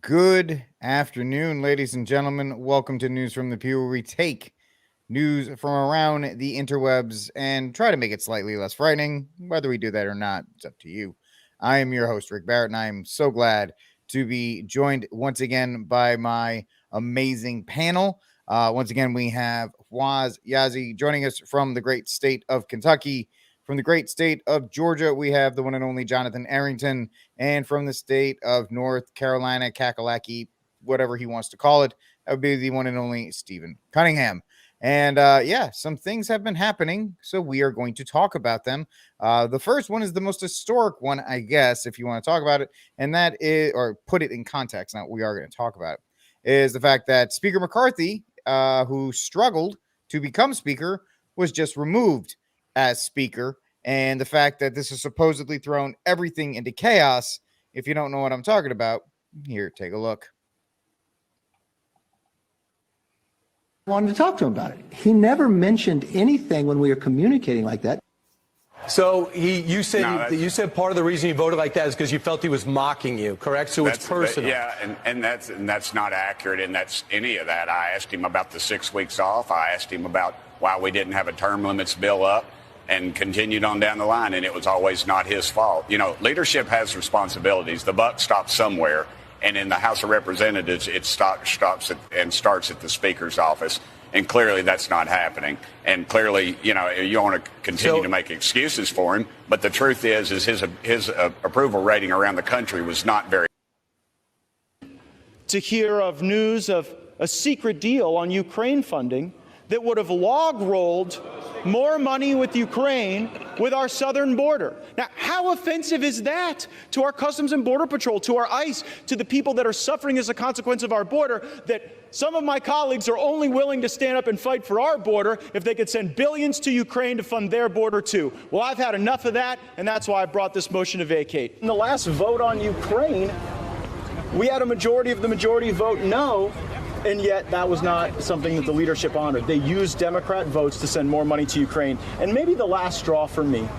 Good afternoon, ladies and gentlemen. Welcome to News from the Pew, where we take news from around the interwebs and try to make it slightly less frightening. Whether we do that or not, it's up to you. I am your host, Rick Barrett, and I am so glad to be joined once again by my amazing panel. Once again, we have Waz Yazi joining us from the great state of Kentucky. From the great state of Georgia, we have the one and only Jonathan Arrington. And from the state of North Carolina, Kakalaki, whatever he wants to call it, that would be the one and only Stephen Cunningham. And some things have been happening, so we are going to talk about them. The first one is the most historic one, I guess, if you want to talk about it. And that is, or put it in context, not what we are going to talk about, is the fact that Speaker McCarthy, who struggled to become Speaker, was just removed as Speaker, and the fact that this has supposedly thrown everything into chaos. If you don't know what I'm talking about, here, take a look. I wanted to talk to him about it. He never mentioned anything when we were communicating like that. So you said part of the reason you voted like that is because you felt he was mocking you, correct? So it's personal. And that's not accurate, and that's any of that. I asked him about the 6 weeks off. I asked him about why we didn't have a term limits bill up, and continued on down the line, and it was always not his fault. You know, leadership has responsibilities. The buck stops somewhere, and in the House of Representatives, it starts at the Speaker's office, and clearly that's not happening. And clearly, you know, you want to continue to make excuses for him, but the truth is his approval rating around the country was not very. To hear of news of a secret deal on Ukraine funding that would have log-rolled more money with Ukraine with our southern border. Now, how offensive is that to our Customs and Border Patrol, to our ICE, to the people that are suffering as a consequence of our border, that some of my colleagues are only willing to stand up and fight for our border if they could send billions to Ukraine to fund their border too? Well, I've had enough of that, and that's why I brought this motion to vacate. In the last vote on Ukraine, we had a majority of the majority vote no. And yet that was not something that the leadership honored. They used Democrat votes to send more money to Ukraine. And maybe the last straw for me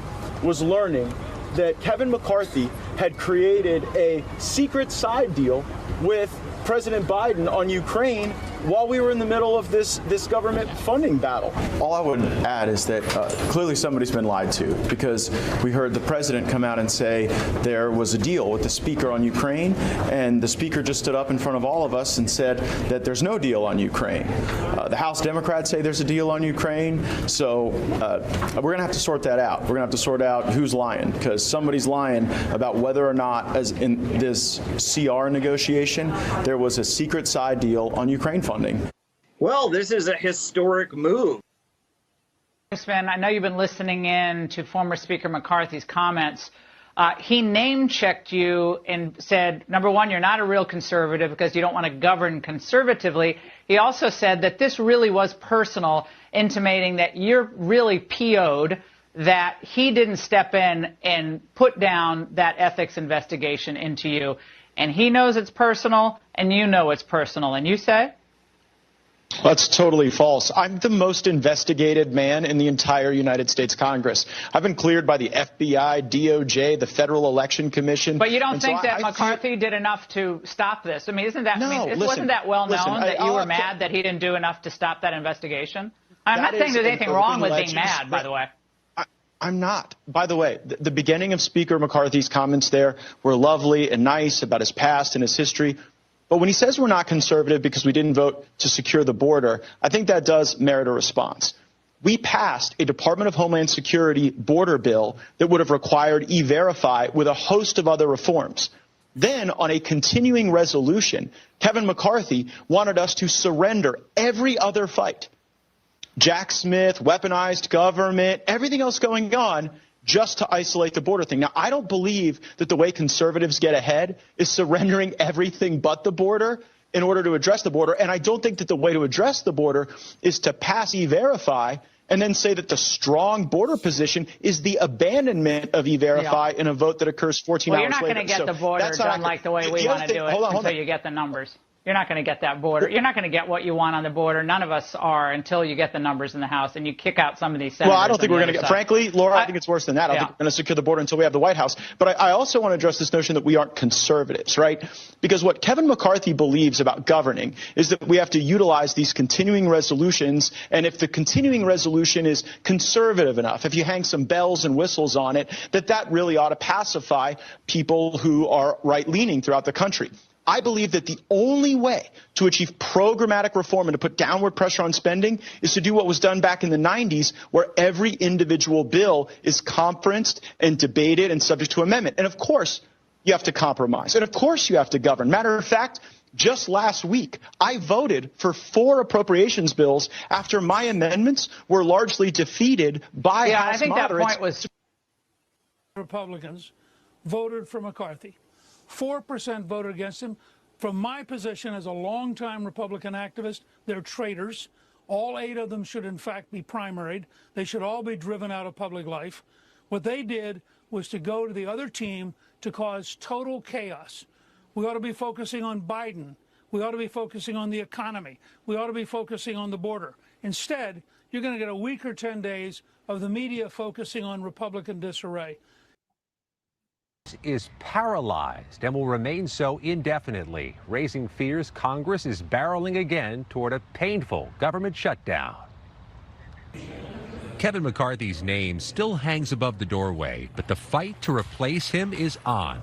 was learning that Kevin McCarthy had created a secret side deal with President Biden on Ukraine while we were in the middle of this government funding battle. All I would add is that clearly somebody's been lied to, because we heard the president come out and say there was a deal with the speaker on Ukraine, and the speaker just stood up in front of all of us and said that there's no deal on Ukraine. The House Democrats say there's a deal on Ukraine, so we're going to have to sort that out. We're going to have to sort out who's lying, because somebody's lying about whether or not, as in this CR negotiation, there was a secret side deal on Ukraine funding. Well, this is a historic move. Congressman, I know you've been listening in to former Speaker McCarthy's comments. He name-checked you and said, number one, you're not a real conservative because you don't want to govern conservatively. He also said that this really was personal, intimating that you're really PO'd, that he didn't step in and put down that ethics investigation into you. And he knows it's personal, and you know it's personal. And you say? That's totally false. I'm the most investigated man in the entire United States Congress. I've been cleared by the FBI, DOJ, the Federal Election Commission. But you don't think that McCarthy did enough to stop this? I mean, wasn't that well known that you were mad that he didn't do enough to stop that investigation? I'm not saying there's anything wrong with being mad, by the way. I'm not. By the way, the beginning of Speaker McCarthy's comments there were lovely and nice about his past and his history. But when he says we're not conservative because we didn't vote to secure the border, I think that does merit a response. We passed a Department of Homeland Security border bill that would have required E-Verify with a host of other reforms. Then, on a continuing resolution, Kevin McCarthy wanted us to surrender every other fight. Jack Smith, weaponized government, everything else going on, just to isolate the border thing. Now, I don't believe that the way conservatives get ahead is surrendering everything but the border in order to address the border. And I don't think that the way to address the border is to pass E-Verify and then say that the strong border position is the abandonment of E-Verify in a vote that occurs 14 hours later. Well, you're not going to get the border done like the way we want to do it until you get the numbers. You're not going to get that border. You're not going to get what you want on the border. None of us are until you get the numbers in the House and you kick out some of these senators. Well, I don't think we're going to get, frankly, Laura, I think it's worse than that. I don't think we're going to secure the border until we have the White House. But I also want to address this notion that we aren't conservatives, right? Because what Kevin McCarthy believes about governing is that we have to utilize these continuing resolutions. And if the continuing resolution is conservative enough, if you hang some bells and whistles on it, that really ought to pacify people who are right-leaning throughout the country. I believe that the only way to achieve programmatic reform and to put downward pressure on spending is to do what was done back in the 90s, where every individual bill is conferenced and debated and subject to amendment. And of course, you have to compromise. And of course, you have to govern. Matter of fact, just last week, I voted for 4 appropriations bills after my amendments were largely defeated by House I think moderates. that point was Republicans voted for McCarthy. 4% voted against him. From my position as a longtime Republican activist, they're traitors. All 8 of them should, in fact, be primaried. They should all be driven out of public life. What they did was to go to the other team to cause total chaos. We ought to be focusing on Biden. We ought to be focusing on the economy. We ought to be focusing on the border. Instead, you're going to get a week or 10 days of the media focusing on Republican disarray. Is paralyzed and will remain so indefinitely, raising fears Congress is barreling again toward a painful government shutdown. Kevin McCarthy's name still hangs above the doorway, but the fight to replace him is on.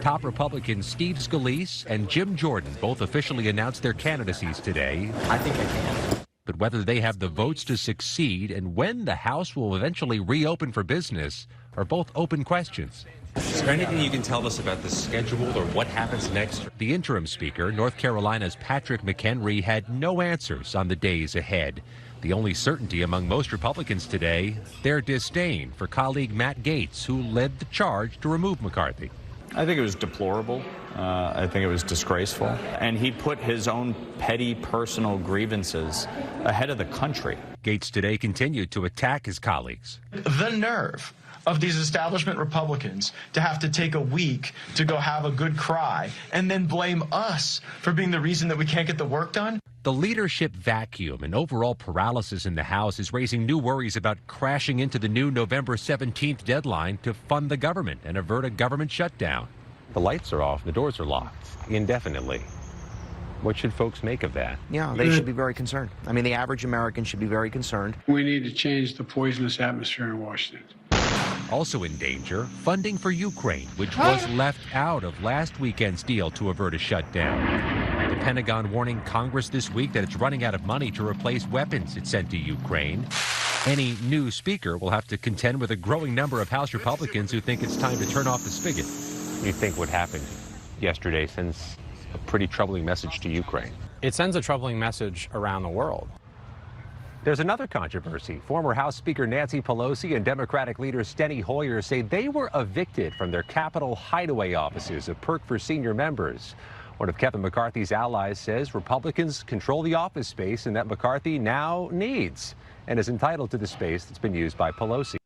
Top Republicans Steve Scalise and Jim Jordan both officially announced their candidacies today. I think I can. But whether they have the votes to succeed and when the House will eventually reopen for business are both open questions. Is there anything you can tell us about the schedule or what happens next? The interim speaker, North Carolina's Patrick McHenry, had no answers on the days ahead. The only certainty among most Republicans today, their disdain for colleague Matt Gaetz, who led the charge to remove McCarthy. I think it was deplorable. I think it was disgraceful. And he put his own petty personal grievances ahead of the country. Gaetz today continued to attack his colleagues. The nerve of these establishment Republicans to have to take a week to go have a good cry and then blame us for being the reason that we can't get the work done. The leadership vacuum and overall paralysis in the House is raising new worries about crashing into the new November 17th deadline to fund the government and avert a government shutdown. The lights are off, the doors are locked indefinitely. What should folks make of that? Yeah, they should be very concerned. I mean, the average American should be very concerned. We need to change the poisonous atmosphere in Washington. Also in danger, funding for Ukraine, which was left out of last weekend's deal to avert a shutdown. The Pentagon warning Congress this week that it's running out of money to replace weapons it sent to Ukraine. Any new speaker will have to contend with a growing number of House Republicans who think it's time to turn off the spigot. You think what happened yesterday sends a pretty troubling message to Ukraine? It sends a troubling message around the world. There's another controversy. Former House Speaker Nancy Pelosi and Democratic leader Steny Hoyer say they were evicted from their Capitol hideaway offices, a perk for senior members. One of Kevin McCarthy's allies says Republicans control the office space and that McCarthy now needs and is entitled to the space that's been used by Pelosi.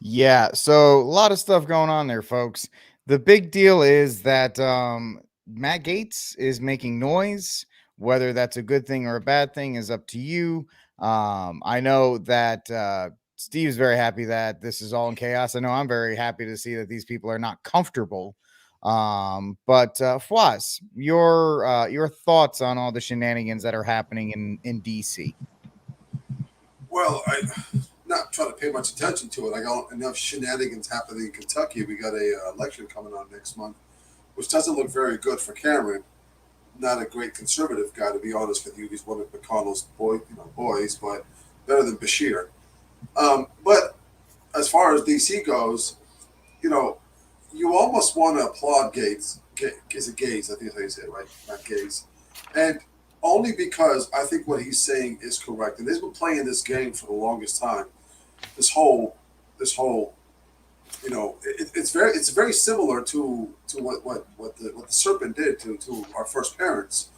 Yeah, so a lot of stuff going on there, folks. The big deal is that Matt Gaetz is making noise. Whether that's a good thing or a bad thing is up to you. I know that Steve's very happy that this is all in chaos. I know I'm very happy to see that these people are not comfortable. But Fwaz, your thoughts on all the shenanigans that are happening in DC? Well, I'm not trying to pay much attention to it. I got enough shenanigans happening in Kentucky. We got a election coming on next month, which doesn't look very good for Cameron. Not a great conservative guy, to be honest with you. He's one of McConnell's boys, but better than Bashir. But as far as DC goes, you almost want to applaud Gaetz. Is it Gaetz? I think that's how you say it, right? Not Gaetz. And only because I think what he's saying is correct. And they've been playing this game for the longest time. This whole it's very similar to what the serpent did to our first parents,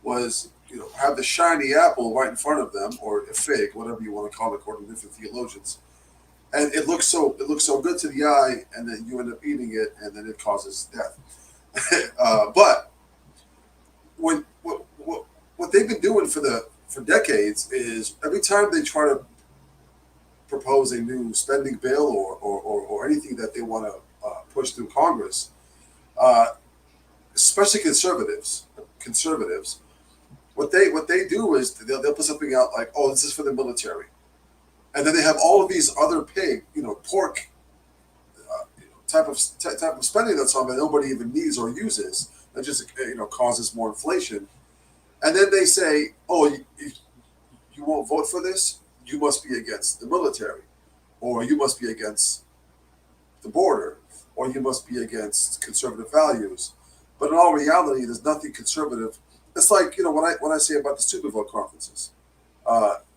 was have the shiny apple right in front of them, or a fig, whatever you want to call it, according to different theologians, and it looks so good to the eye, and then you end up eating it, and then it causes death. But they've been doing for decades is every time they try to propose a new spending bill or anything that they want to push through Congress, especially conservatives, what they do is they'll put something out like, oh, this is for the military, and then they have all of these other pork type of spending that's on that nobody even needs or uses. That just causes more inflation. And then they say, oh, you won't vote for this? You must be against the military, or you must be against the border, or you must be against conservative values. But in all reality, there's nothing conservative. It's like, when I say about the stupid vote conferences,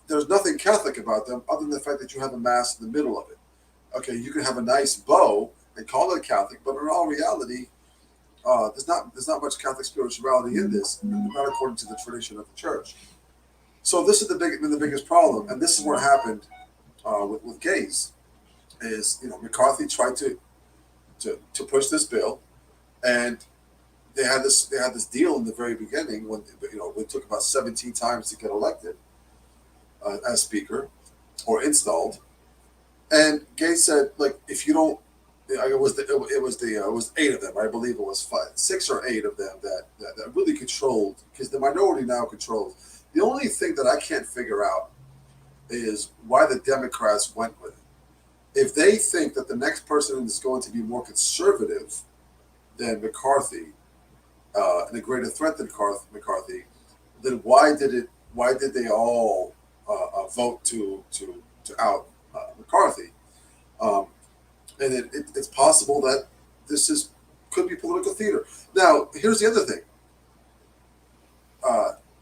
there's nothing Catholic about them other than the fact that you have a mass in the middle of it. Okay, you can have a nice bow and call it Catholic, but in all reality, there's not much Catholic spirituality in this, not according to the tradition of the church. So this has been the biggest problem, and this is what happened with gays. Is McCarthy tried to push this bill, and they had this deal in the very beginning when it took about 17 times to get elected as speaker or installed, and Gates said, like, if you don't. It was 8 of them. I believe it was 6 or 8 of them that really controlled, because the minority now controls. The only thing that I can't figure out is why the Democrats went with it. If they think that the next person is going to be more conservative than McCarthy and a greater threat than McCarthy, then why did they all vote to out McCarthy? And it's possible that this could be political theater. Now, here's the other thing.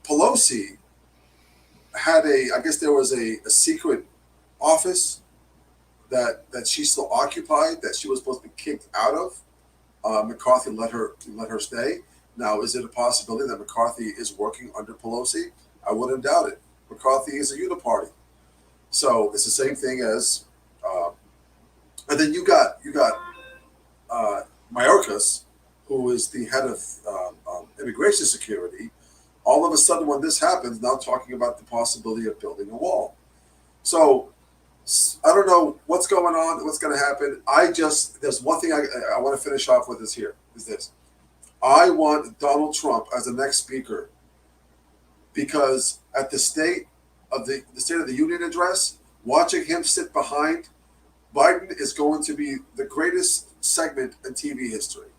Pelosi had I guess there was a secret office that she still occupied that she was supposed to be kicked out of. McCarthy let her stay. Now, is it a possibility that McCarthy is working under Pelosi? I wouldn't doubt it. McCarthy is a uniparty. So it's the same thing as and then you got Mayorkas, who is the head of immigration security. All of a sudden, when this happens, now talking about the possibility of building a wall. So I don't know what's going on, what's going to happen. There's one thing I want to finish off with is this. I want Donald Trump as the next speaker, because at the State of the Union address, watching him sit behind Biden is going to be the greatest segment in TV history.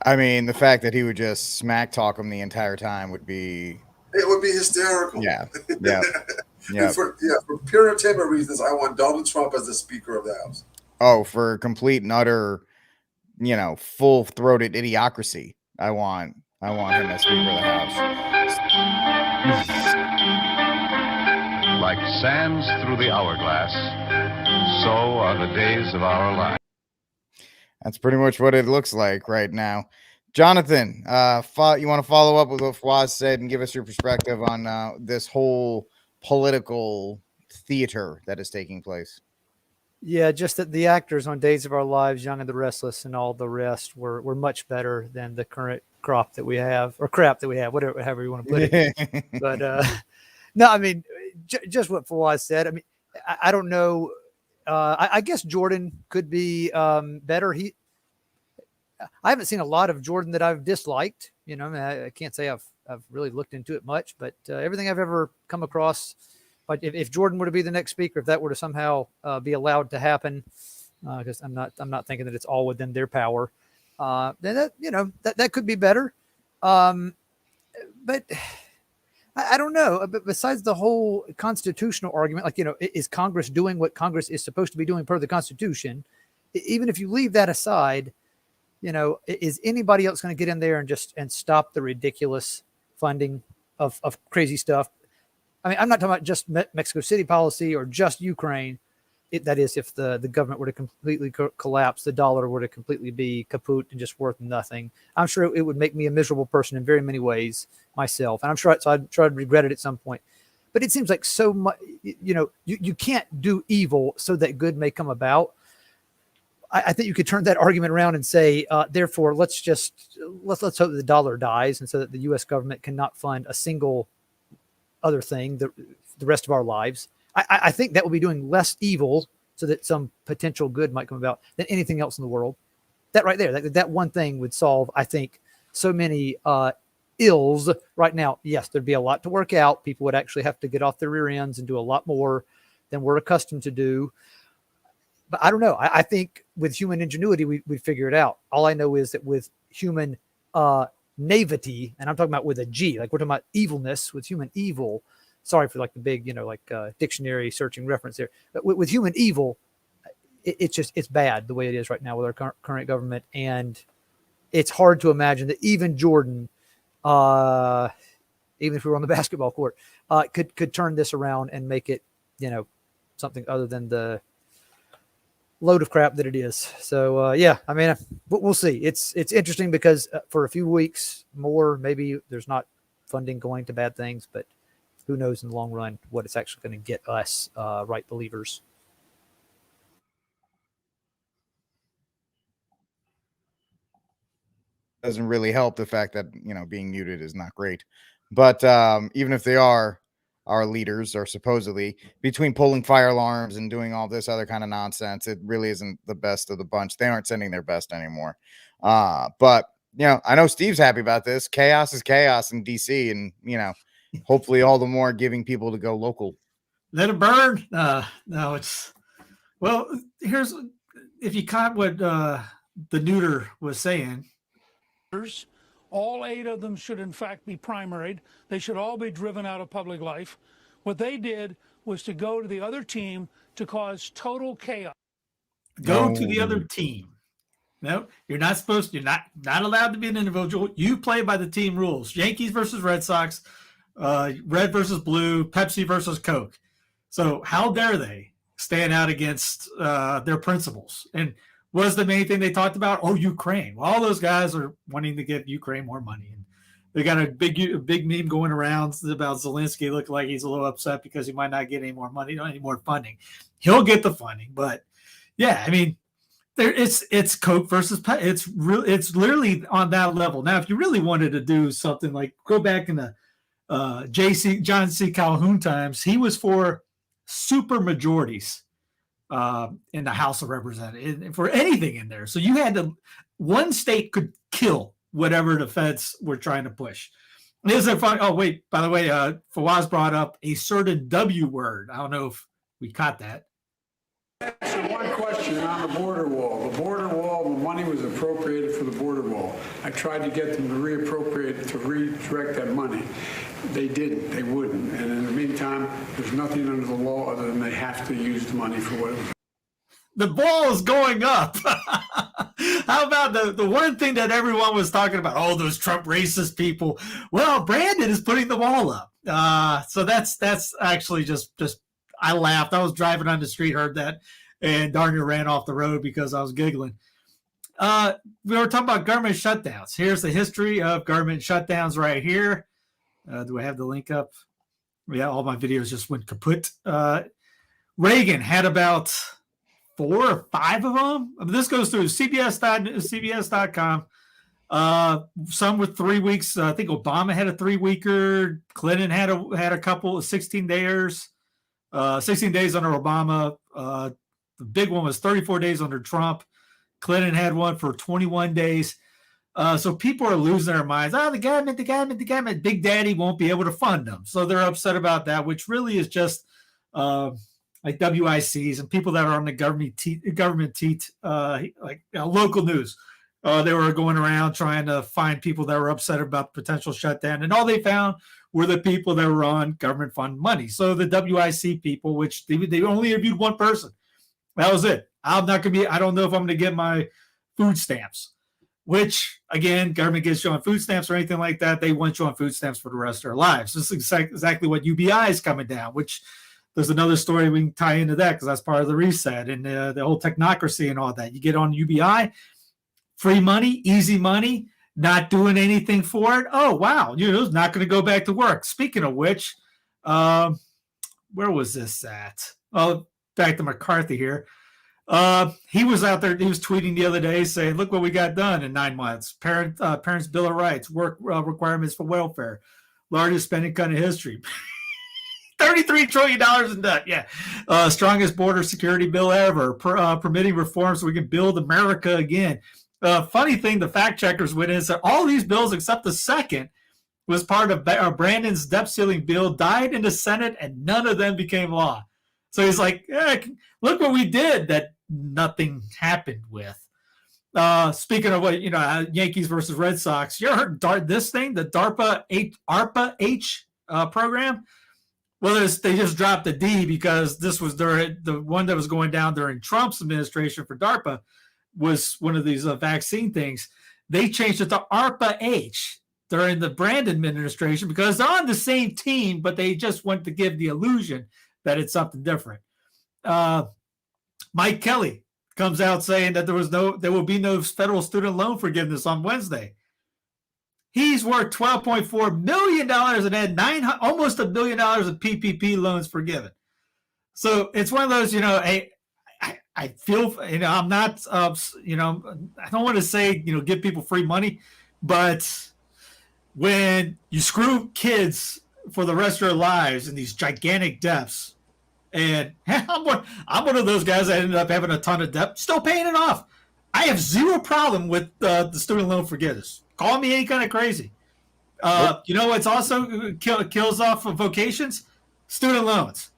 I mean, the fact that he would just smack talk him the entire time would be hysterical. Yeah. Yeah. For pure entertainment reasons, I want Donald Trump as the Speaker of the House. Oh, for complete and utter, full-throated idiocracy. I want him as Speaker of the House. Like sands through the hourglass, so are the days of our lives. That's pretty much what it looks like right now. Jonathan, you want to follow up with what Fawaz said and give us your perspective on this whole political theater that is taking place? Yeah, just that the actors on Days of Our Lives, Young and the Restless, and all the rest were much better than the current crap that we have, however you want to put it. But no, I mean, just what Fawaz said. I mean, I don't know. I guess Jordan could be better. I haven't seen a lot of Jordan that I've disliked. I can't say I've really looked into it much, but everything I've ever come across. But if Jordan were to be the next speaker, if that were to somehow be allowed to happen, because I'm not thinking that it's all within their power, then that could be better. But I don't know. But besides the whole constitutional argument, is Congress doing what Congress is supposed to be doing per the Constitution? Even if you leave that aside, is anybody else going to get in there and stop the ridiculous funding of crazy stuff? I mean, I'm not talking about just Mexico City policy or just Ukraine. That is, if the government were to completely collapse, the dollar were to completely be kaput and just worth nothing. I'm sure it would make me a miserable person in very many ways myself. And I'm sure I'd regret it at some point. But it seems like so much, you can't do evil so that good may come about. I think you could turn that argument around and say, therefore, let's hope the dollar dies, and so that the U.S. government cannot fund a single other thing the rest of our lives. I think that will be doing less evil, so that some potential good might come about, than anything else in the world. That right there, that one thing would solve, I think, so many ills right now. Yes, there'd be a lot to work out. People would actually have to get off their rear ends and do a lot more than we're accustomed to do. But I don't know. I think with human ingenuity, we'd figure it out. All I know is that with human naivety, and I'm talking about with a G, like we're talking about evilness, with human evil. Sorry for like the big, dictionary searching reference there. But with human evil, it's bad the way it is right now with our current government. And it's hard to imagine that even Jordan, even if we were on the basketball court, could turn this around and make it, something other than the load of crap that it is. So we'll see. It's interesting because for a few weeks more, maybe there's not funding going to bad things, but who knows in the long run what it's actually going to get us right believers. Doesn't really help the fact that being muted is not great. But even if they are, our leaders are supposedly, between pulling fire alarms and doing all this other kind of nonsense, it really isn't the best of the bunch. They aren't sending their best anymore. But I know Steve's happy about this. Chaos is chaos in DC, and hopefully all the more giving people to go local. Let it burn. No, it's here's, if you caught what the neuter was saying. All 8 of them should in fact be primaried. They should all be driven out of public life. What they did was to go to the other team to cause total chaos. Go to the other team. No, you're not supposed to. You're not allowed to be an individual. You play by the team rules. Yankees versus Red Sox, red versus blue, Pepsi versus Coke. So how dare they stand out against their principles? And was the main thing they talked about? Oh, Ukraine. Well, all those guys are wanting to give Ukraine more money. And they got a big meme going around about Zelensky looking like he's a little upset because he might not get any more money, any more funding. He'll get the funding, but yeah, I mean, it's Coke versus Pepsi. It's literally on that level. Now, if you really wanted to do something like go back in the John C. Calhoun times, he was for super majorities in the House of Representatives for anything in there. So you had one state could kill whatever the feds were trying to push. There's a fun. Oh wait, by the way, Fawaz brought up a certain W word. I don't know if we caught that. Answer one question on the border wall. The border wall, the money was appropriated for the border wall. I tried to get them to redirect that money. They didn't. They wouldn't. And in the meantime, there's nothing under the law other than they have to use the money for what it was. The ball is going up. How about the one thing that everyone was talking about? Oh, those Trump racist people. Well, Brandon is putting the ball up. So that's actually just I laughed. I was driving on the street, heard that, and darn near ran off the road because I was giggling. We were talking about government shutdowns. Here's the history of government shutdowns right here. Do I have the link up? Yeah, all my videos just went kaput. Reagan had about 4 or 5 of them. I mean, this goes through CBS.com. Some with 3 weeks. I think Obama had a 3-weeker. Clinton had a couple of 16 days. 16 days under Obama. The big one was 34 days under Trump. Clinton had one for 21 days. So people are losing their minds. Oh, the government. Big Daddy won't be able to fund them. So they're upset about that, which really is just like WICs and people that are on the government local news. They were going around trying to find people that were upset about potential shutdown. And all they found were the people that were on government fund money. So the WIC people, which they only interviewed one person. That was it. I don't know if I'm going to get my food stamps, which again, government gets you on food stamps or anything like that. They want you on food stamps for the rest of their lives. This is exactly what UBI is coming down, which there's another story we can tie into that because that's part of the reset and the whole technocracy and all that. You get on UBI, free money, easy money, not doing anything for it. Oh, wow. It's not going to go back to work. Speaking of which, where was this at? Oh, back to McCarthy here. He was out there. He was tweeting the other day saying, "Look what we got done in 9 months: Parents' Bill of Rights, work requirements for welfare, largest spending cut in history." $33 trillion in debt. Yeah. Strongest border security bill ever. Permitting reforms so we can build America again. Funny thing, the fact checkers went in and said all these bills except the second was part of Brandon's debt ceiling bill, died in the Senate, and none of them became law. So he's like, look what we did that nothing happened with. Speaking of what, Yankees versus Red Sox, you ever heard this thing, the ARPA-H program? Well, they just dropped the D because this was during the one that was going down during Trump's administration for DARPA was one of these vaccine things. They changed it to ARPA-H during the Brandon administration because they're on the same team, but they just want to give the illusion that it's something different. Mike Kelly comes out saying that there will be no federal student loan forgiveness on Wednesday. He's worth $12.4 million and had almost $1 billion of PPP loans forgiven. So it's one of those, I feel, I'm not, I don't want to say, give people free money, but when you screw kids for the rest of their lives in these gigantic debts, and I'm one of those guys that ended up having a ton of debt, still paying it off. I have zero problem with the student loan forgiveness. Call me any kind of crazy. What's also kills off of vocations? Student loans.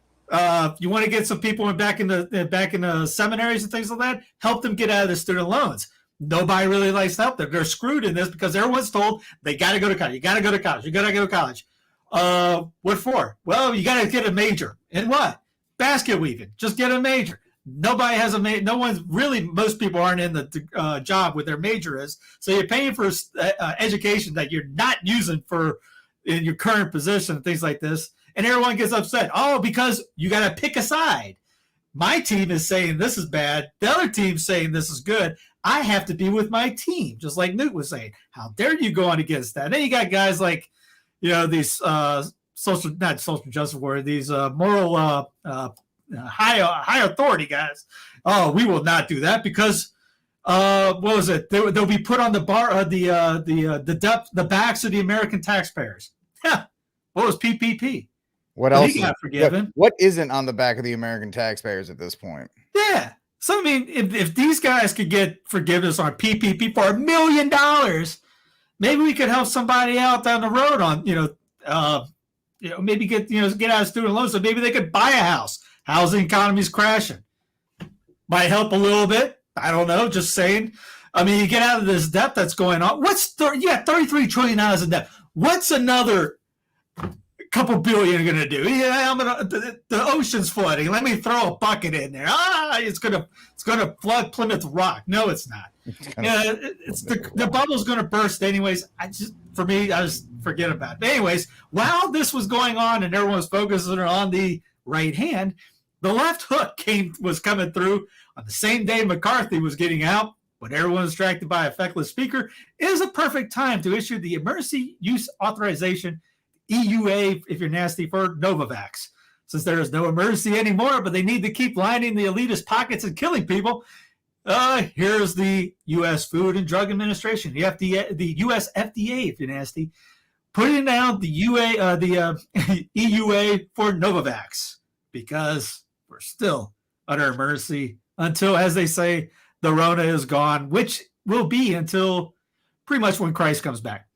You want to get some people back in the seminaries and things like that, help them get out of the student loans. Nobody really likes help. They're screwed in this because everyone's told they got to go to college. You got to go to college. You got to go to college. What for? Well, you got to get a major. In what? Basket weaving. Just get a major. Nobody has a major. No one's really, most people aren't in the job what their major is. So you're paying for education that you're not using in your current position and things like this. And everyone gets upset. Oh, because you got to pick a side. My team is saying this is bad. The other team's saying this is good. I have to be with my team, just like Newt was saying. How dare you go on against that? And then you got guys like, these not social justice warriors, these moral high authority guys. Oh, we will not do that because what was it? They'll be put on the backs of the American taxpayers. Yeah. What was PPP? What else? He got forgiven. What isn't on the back of the American taxpayers at this point? Yeah. So I mean, if these guys could get forgiveness on PPP for $1 million, maybe we could help somebody out down the road on maybe get out of student loans, so maybe they could buy a house. Housing economy's crashing. Might help a little bit. I don't know. Just saying. I mean, you get out of this debt that's going on. You got $33 trillion in debt. What's another couple billion going to do? Yeah, the ocean's flooding. Let me throw a bucket in there. It's gonna flood Plymouth Rock. No, it's not. The bubble's going to burst anyways. I just forget about it. Anyways, while this was going on and everyone was focusing on the right hand, the left hook was coming through on the same day McCarthy was getting out. When everyone was distracted by a feckless speaker, it is a perfect time to issue the emergency use authorization, EUA, if you're nasty, for Novavax. Since there is no emergency anymore, but they need to keep lining the elitist pockets and killing people, here's the U.S. Food and Drug Administration, the U.S. FDA, if you're nasty, putting down the EUA for Novavax because we're still under emergency until, as they say, the Rona is gone, which will be until pretty much when Christ comes back.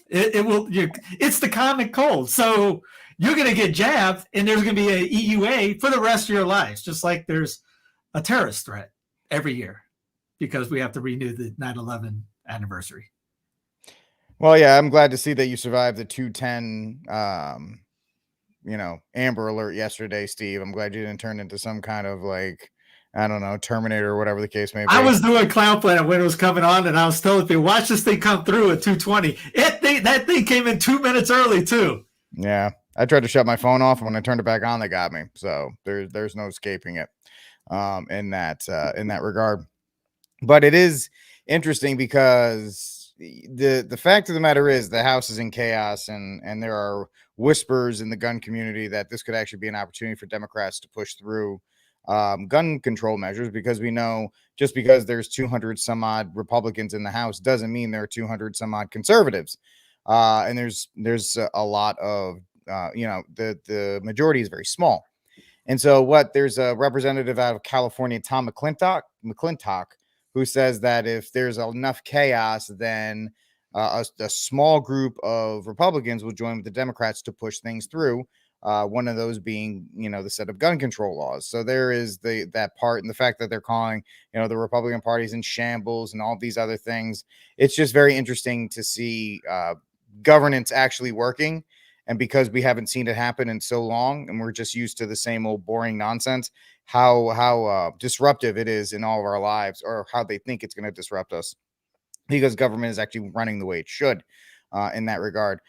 It's the common cold. So you're going to get jabbed and there's going to be an EUA for the rest of your lives, just like there's a terrorist threat every year because we have to renew the 9/11 anniversary. Well, yeah, I'm glad to see that you survived the 210, Amber Alert yesterday, Steve. I'm glad you didn't turn into some kind of Terminator or whatever the case may be. I was doing Clown Planet when it was coming on, and I was telling people, watch this thing come through at 2:20. That thing came in 2 minutes early too. Yeah, I tried to shut my phone off, and when I turned it back on, they got me. So there's no escaping it in that regard. But it is interesting because the fact of the matter is the House is in chaos, and there are whispers in the gun community that this could actually be an opportunity for Democrats to push through gun control measures, because we know just because there's 200 some odd Republicans in the House doesn't mean there are 200 some odd conservatives. And there's a lot of, the majority is very small. And so there's a representative out of California, Tom McClintock, who says that if there's enough chaos, then a small group of Republicans will join with the Democrats to push things through. One of those being, the set of gun control laws. So there is that part, and the fact that they're calling, the Republican Party's in shambles and all these other things. It's just very interesting to see governance actually working. And because we haven't seen it happen in so long, and we're just used to the same old boring nonsense, how disruptive it is in all of our lives, or how they think it's going to disrupt us, because government is actually running the way it should in that regard.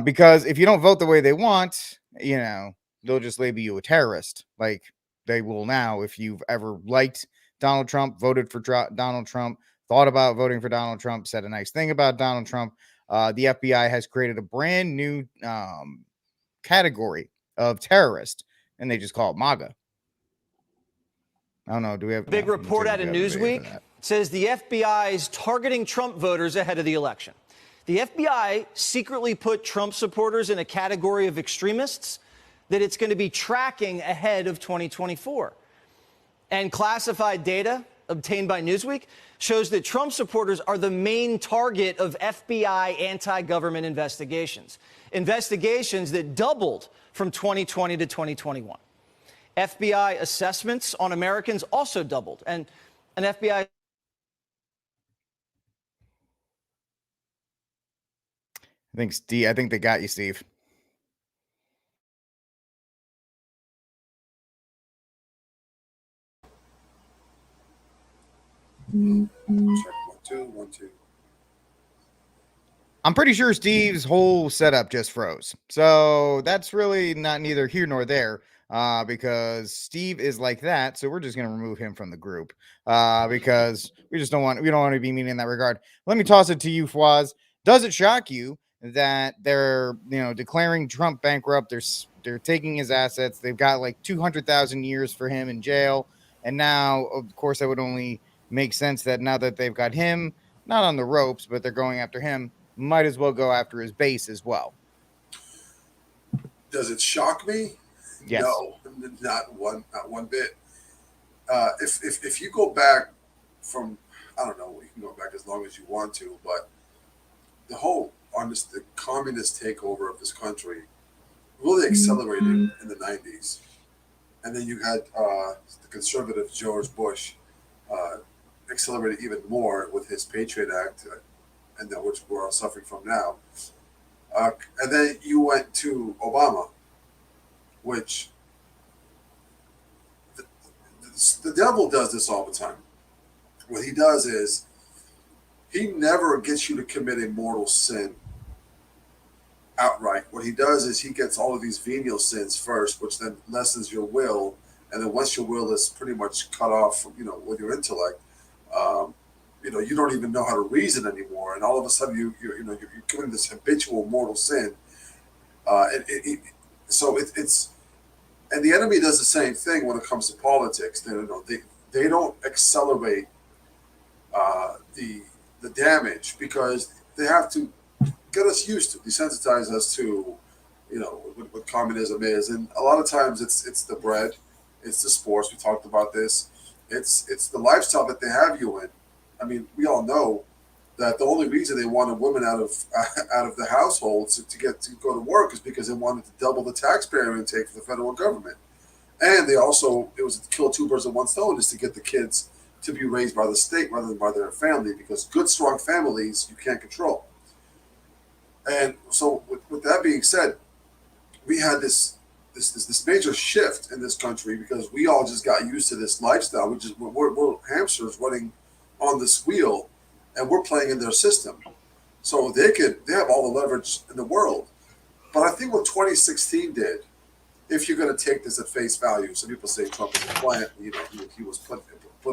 Because if you don't vote the way they want, they'll just label you a terrorist, like they will now. If you've ever liked Donald Trump, voted for Donald Trump, thought about voting for Donald Trump, said a nice thing about Donald Trump, the FBI has created a brand new category of terrorist, and they just call it MAGA. I don't know. Do we have big report out of Newsweek? Says the FBI is targeting Trump voters ahead of the election. The FBI secretly put Trump supporters in a category of extremists that it's going to be tracking ahead of 2024. And classified data obtained by Newsweek shows that Trump supporters are the main target of FBI anti-government investigations. Investigations that doubled from 2020 to 2021. FBI assessments on Americans also doubled. And an FBI... I think they got you, Steve. Check 1 2. I'm pretty sure Steve's whole setup just froze. So that's really not neither here nor there, because Steve is like that. So we're just going to remove him from the group because we don't want to be mean in that regard. Let me toss it to you, Fwaz. Does it shock you that they're, declaring Trump bankrupt? They're taking his assets. They've got like 200,000 years for him in jail. And now, of course, that would only make sense that now that they've got him not on the ropes, but they're going after him, might as well go after his base as well. Does it shock me? Yes. No, not one bit. If you go back from, I don't know, you can go back as long as you want to, but the communist takeover of this country really accelerated in the 90s. And then you had the conservative George Bush accelerated even more with his Patriot Act, and that which we're all suffering from now. And then you went to Obama, which the devil does this all the time. What he does is he never gets you to commit a mortal sin outright. What he does is he gets all of these venial sins first, which then lessens your will. And then once your will is pretty much cut off from, with your intellect, you don't even know how to reason anymore. And all of a sudden you're committing this habitual mortal sin. So it's, and the enemy does the same thing when it comes to politics. They don't accelerate the damage because they have to get us used to, desensitize us to, what communism is. And a lot of times it's the bread, it's the sports. We talked about this. It's the lifestyle that they have you in. I mean, we all know that the only reason they wanted women out of the households to go to work is because they wanted to double the taxpayer intake for the federal government. And it was to kill two birds with one stone, is to get the kids to be raised by the state rather than by their family, because good, strong families you can't control. And so with that being said, we had this major shift in this country because we all just got used to this lifestyle. We're hamsters running on this wheel, and we're playing in their system. So they have all the leverage in the world. But I think what 2016 did, if you're going to take this at face value, some people say Trump is a plant, he was put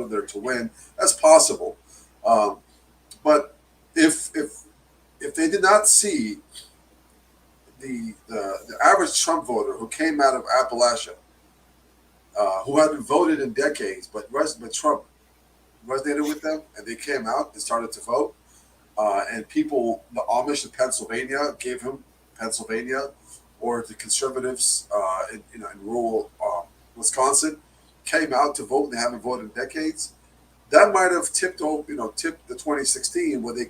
in there to win. That's possible. But if they did not see the average Trump voter who came out of Appalachia who hadn't voted in decades, but Trump resonated with them, and they came out and started to vote. And people, the Amish in Pennsylvania gave him Pennsylvania, or the conservatives in rural Wisconsin came out to vote, and they haven't voted in decades. That might have tipped the 2016 where they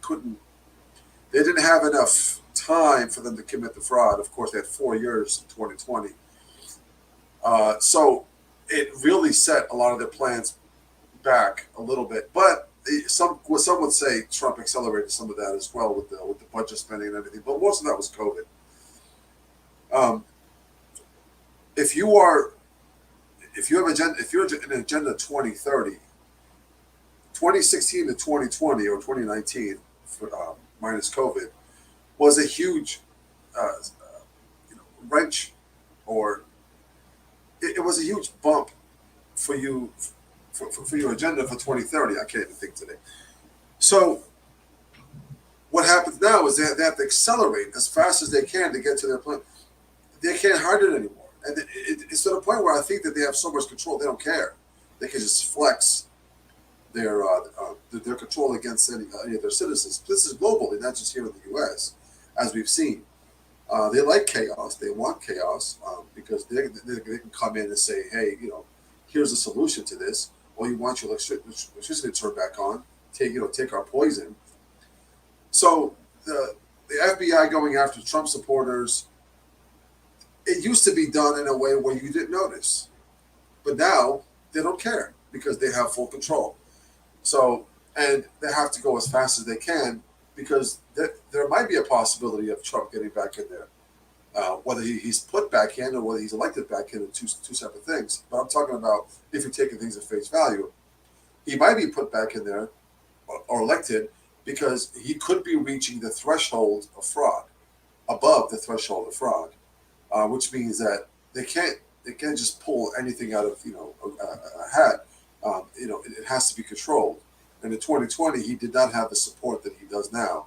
didn't have enough time for them to commit the fraud. Of course, they had 4 years in 2020. So it really set a lot of their plans back a little bit. But some would say Trump accelerated some of that as well with the budget spending and everything. But most of that was COVID. If you're an Agenda 2030, 2016 to 2020 or 2019, minus COVID, was a huge wrench, or it was a huge bump for you for your agenda for 2030. I can't even think today. So what happens now is they have to accelerate as fast as they can to get to their plan. They can't hide it anymore. And it's to the point where I think that they have so much control, they don't care. They can just flex their control against any of their citizens. This is globally, not just here in the U.S., as we've seen. They like chaos. They want chaos because they can come in and say, hey, here's a solution to this. Or you want your electricity to turn back on, take our poison. So the FBI going after Trump supporters, it used to be done in a way where you didn't notice. But now they don't care because they have full control. So, and they have to go as fast as they can because there might be a possibility of Trump getting back in there. Whether he's put back in or whether he's elected back in are two separate things. But I'm talking about if you're taking things at face value. He might be put back in there or elected because he could be reaching the threshold of fraud, above the threshold of fraud, which means that they can't just pull anything out of a hat. It has to be controlled. And in 2020, he did not have the support that he does now.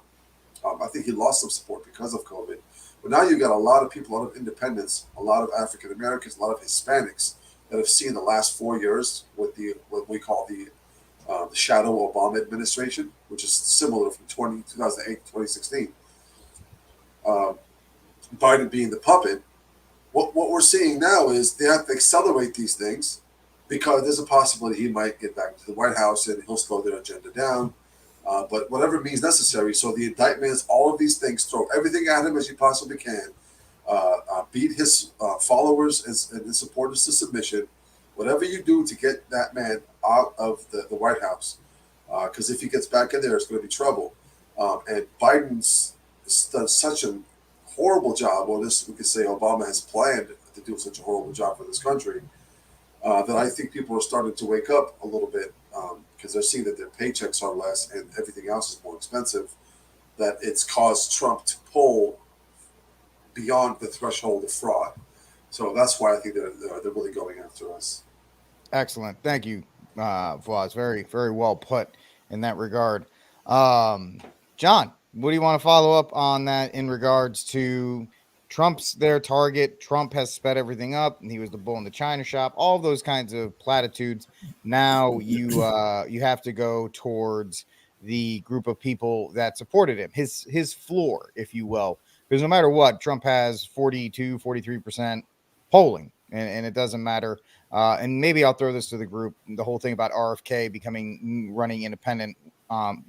I think he lost some support because of COVID. But now you've got a lot of people, a lot of independents, a lot of African Americans, a lot of Hispanics that have seen the last 4 years with what we call the shadow Obama administration, which is similar from 2008 to 2016. Biden being the puppet. What we're seeing now is they have to accelerate these things because there's a possibility he might get back to the White House and he'll slow their agenda down. But whatever means necessary. So the indictment is all of these things, throw everything at him as you possibly can, beat his followers and his supporters to submission, whatever you do to get that man out of the White House. Because if he gets back in there, it's going to be trouble. And Biden's done such a horrible job, or this we could say Obama has planned to do such a horrible job for this country, that I think people are starting to wake up a little bit. Because they're seeing that their paychecks are less and everything else is more expensive, that it's caused Trump to pull beyond the threshold of fraud. So that's why I think they're really going after us. Excellent. Thank you, Vaz. Very, very well put in that regard. John, what do you want to follow up on that in regards to Trump's their target? Trump has sped everything up, and he was the bull in the china shop. All those kinds of platitudes. Now you have to go towards the group of people that supported him, his floor, if you will, because no matter what, Trump has 43% polling, and it doesn't matter. And maybe I'll throw this to the group. The whole thing about RFK running independent.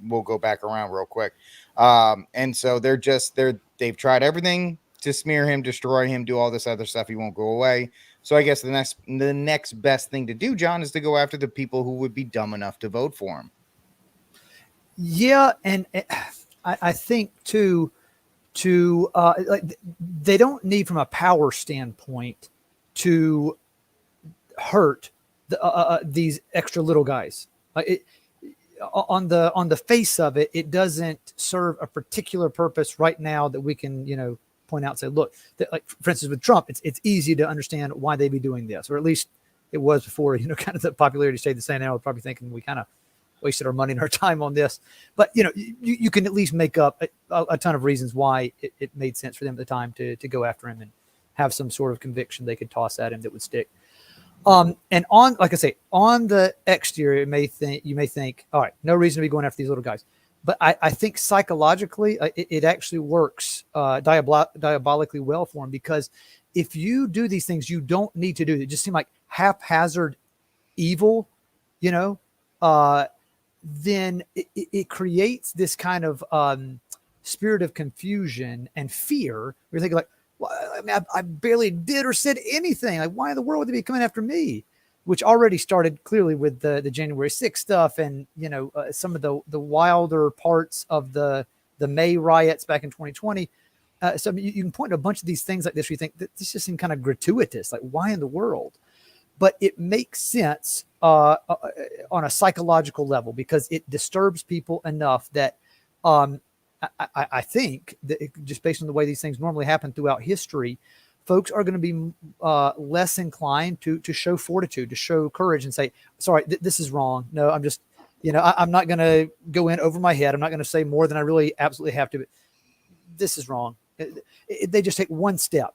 We'll go back around real quick. And so they've tried everything to smear him, destroy him, do all this other stuff. He won't go away. So I guess the next best thing to do, John, is to go after the people who would be dumb enough to vote for him. Yeah, and I think too, like they don't need from a power standpoint to hurt these extra little guys. On the face of it, it doesn't serve a particular purpose right now that we can point out and say, look, like for instance with Trump, it's easy to understand why they'd be doing this, or at least it was before kind of the popularity stayed the same. Now we're probably thinking we kind of wasted our money and our time on this, but you can at least make up a ton of reasons why it made sense for them at the time to go after him and have some sort of conviction they could toss at him that would stick. And on, like I say, on the exterior, you may think, all right, no reason to be going after these little guys. But I think psychologically, it actually works diabolically well for them, because if you do these things you don't need to do, they just seem like haphazard evil, then it creates this kind of spirit of confusion and fear. You're thinking like, well, I mean, I barely did or said anything. Like, why in the world would they be coming after me? Which already started clearly with the January 6th stuff, and some of the wilder parts of the May riots back in 2020. So you can point to a bunch of these things like this where you think that this just seems kind of gratuitous. Like, why in the world? But it makes sense on a psychological level, because it disturbs people enough that I think that just based on the way these things normally happen throughout history, folks are going to be less inclined to show fortitude, to show courage and say, sorry, this is wrong. No, I'm just, I'm not going to go in over my head. I'm not going to say more than I really absolutely have to. But this is wrong. They just take one step,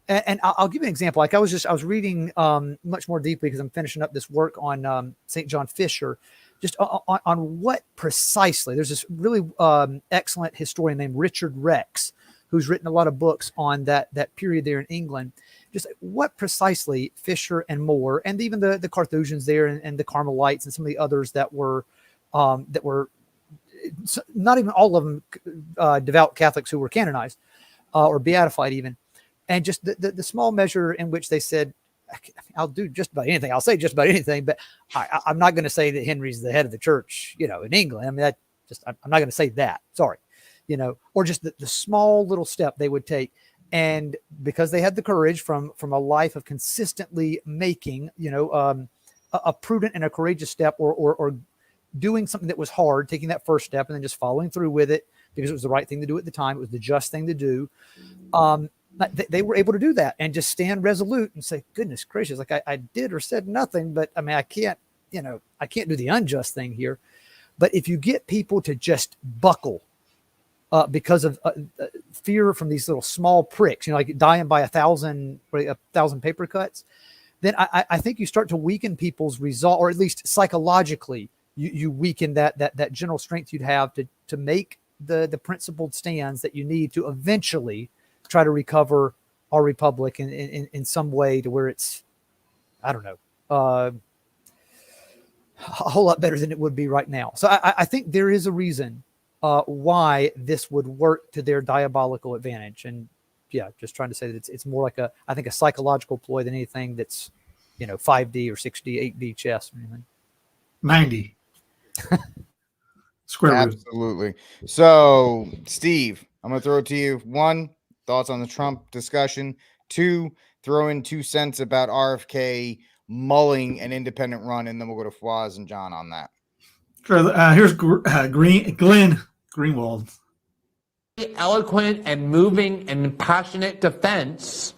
And I'll give you an example. Like I was reading much more deeply, because I'm finishing up this work on St. John Fisher, just on what precisely. There's this really excellent historian named Richard Rex, who's written a lot of books on that period there in England. Just what precisely Fisher and Moore, and even the Carthusians there, and the Carmelites, and some of the others that were not even all of them devout Catholics who were canonized or beatified even. And just the small measure in which they said, I'll do just about anything. I'll say just about anything, but I'm not going to say that Henry's the head of the church, in England. I mean, I'm not going to say that. Sorry, or just the small little step they would take. And because they had the courage from a life of consistently making, a prudent and a courageous step, or doing something that was hard, taking that first step and then just following through with it because it was the right thing to do at the time. It was the just thing to do. They were able to do that and just stand resolute and say, goodness gracious, like I did or said nothing, but I mean, I can't do the unjust thing here. But if you get people to just buckle because of fear from these little small pricks, like dying by 1,000 paper cuts, then I think you start to weaken people's resolve, or at least psychologically, you weaken that general strength you'd have to make the principled stands that you need to eventually try to recover our republic in some way to where it's, I don't know, a whole lot better than it would be right now. So I think there is a reason why this would work to their diabolical advantage. And yeah, just trying to say that it's more like I think a psychological ploy than anything that's, 5D or 6D, 8D chess or anything. 90. Square root. Absolutely. So, Steve, I'm going to throw it to you. 1, thoughts on the Trump discussion. 2, throw in 2 cents about RFK mulling an independent run, and then we'll go to Fawaz and John on that. Sure. Here's Glenn Greenwald. Eloquent and moving and passionate defense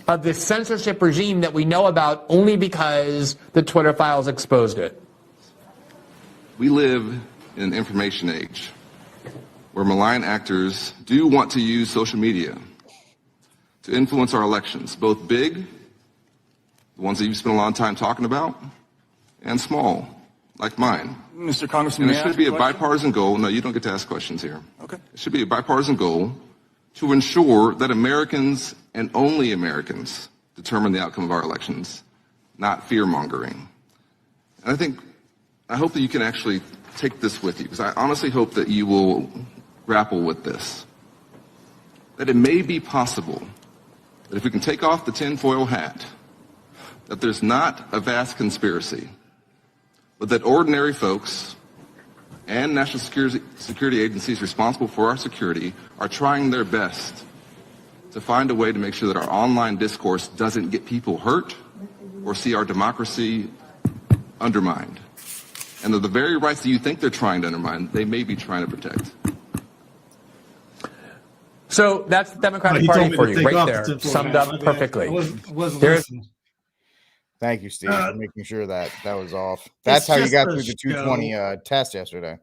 of the censorship regime that we know about only because the Twitter files exposed it. We live in an information age where malign actors do want to use social media to influence our elections, both big, the ones that you've spent a lot of time talking about, and small, like mine. Mr. Congressman, and it should be a bipartisan goal. No, you don't get to ask questions here. Okay. It should be a bipartisan goal to ensure that Americans and only Americans determine the outcome of our elections, not fear-mongering. And I hope that you can actually take this with you, because I honestly hope that you will grapple with this. That it may be possible that if we can take off the tinfoil hat, that there's not a vast conspiracy, but that ordinary folks and national security agencies responsible for our security are trying their best to find a way to make sure that our online discourse doesn't get people hurt or see our democracy undermined. And that the very rights that you think they're trying to undermine, they may be trying to protect. So that's the Democratic Party for you right there, summed up perfectly. Thank you, Steve, for making sure that was off. That's how you got through the 220 test yesterday.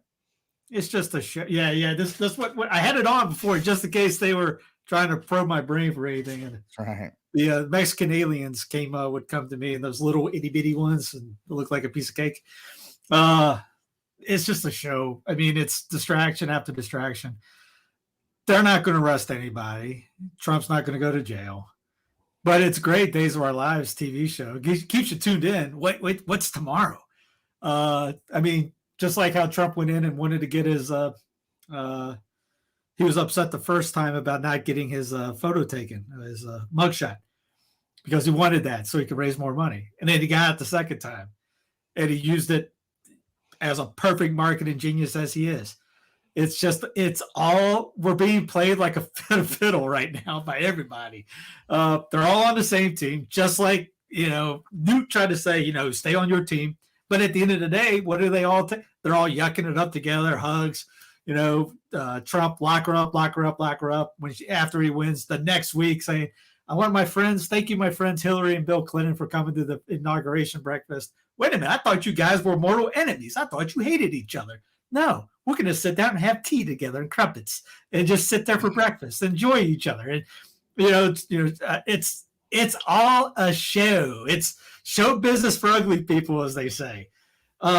It's just a show. Yeah. This what I had it on before, just in case they were trying to probe my brain for anything. And right. the Mexican aliens would come to me, and those little itty bitty ones, and look like a piece of cake. It's just a show. I mean, it's distraction after distraction. They're not going to arrest anybody. Trump's not going to go to jail. But it's great. Days of Our Lives TV show. It keeps you tuned in. Wait, what's tomorrow? I mean, just like how Trump went in and wanted to get his he was upset the first time about not getting his photo taken, his mugshot, because he wanted that so he could raise more money. And then he got it the second time, and he used it as a perfect marketing genius as he is. It's all, we're being played like a fiddle right now by everybody. They're all on the same team, just like, Newt tried to say, stay on your team. But at the end of the day, what do they all they're all yucking it up together, hugs. Trump, lock her up. After he wins the next week, saying, I want my friends, thank you, my friends, Hillary and Bill Clinton, for coming to the inauguration breakfast. Wait a minute, I thought you guys were mortal enemies. I thought you hated each other. No, we're going to sit down and have tea together and crumpets and just sit there for breakfast, enjoy each other. And, it's all a show. It's show business for ugly people, as they say.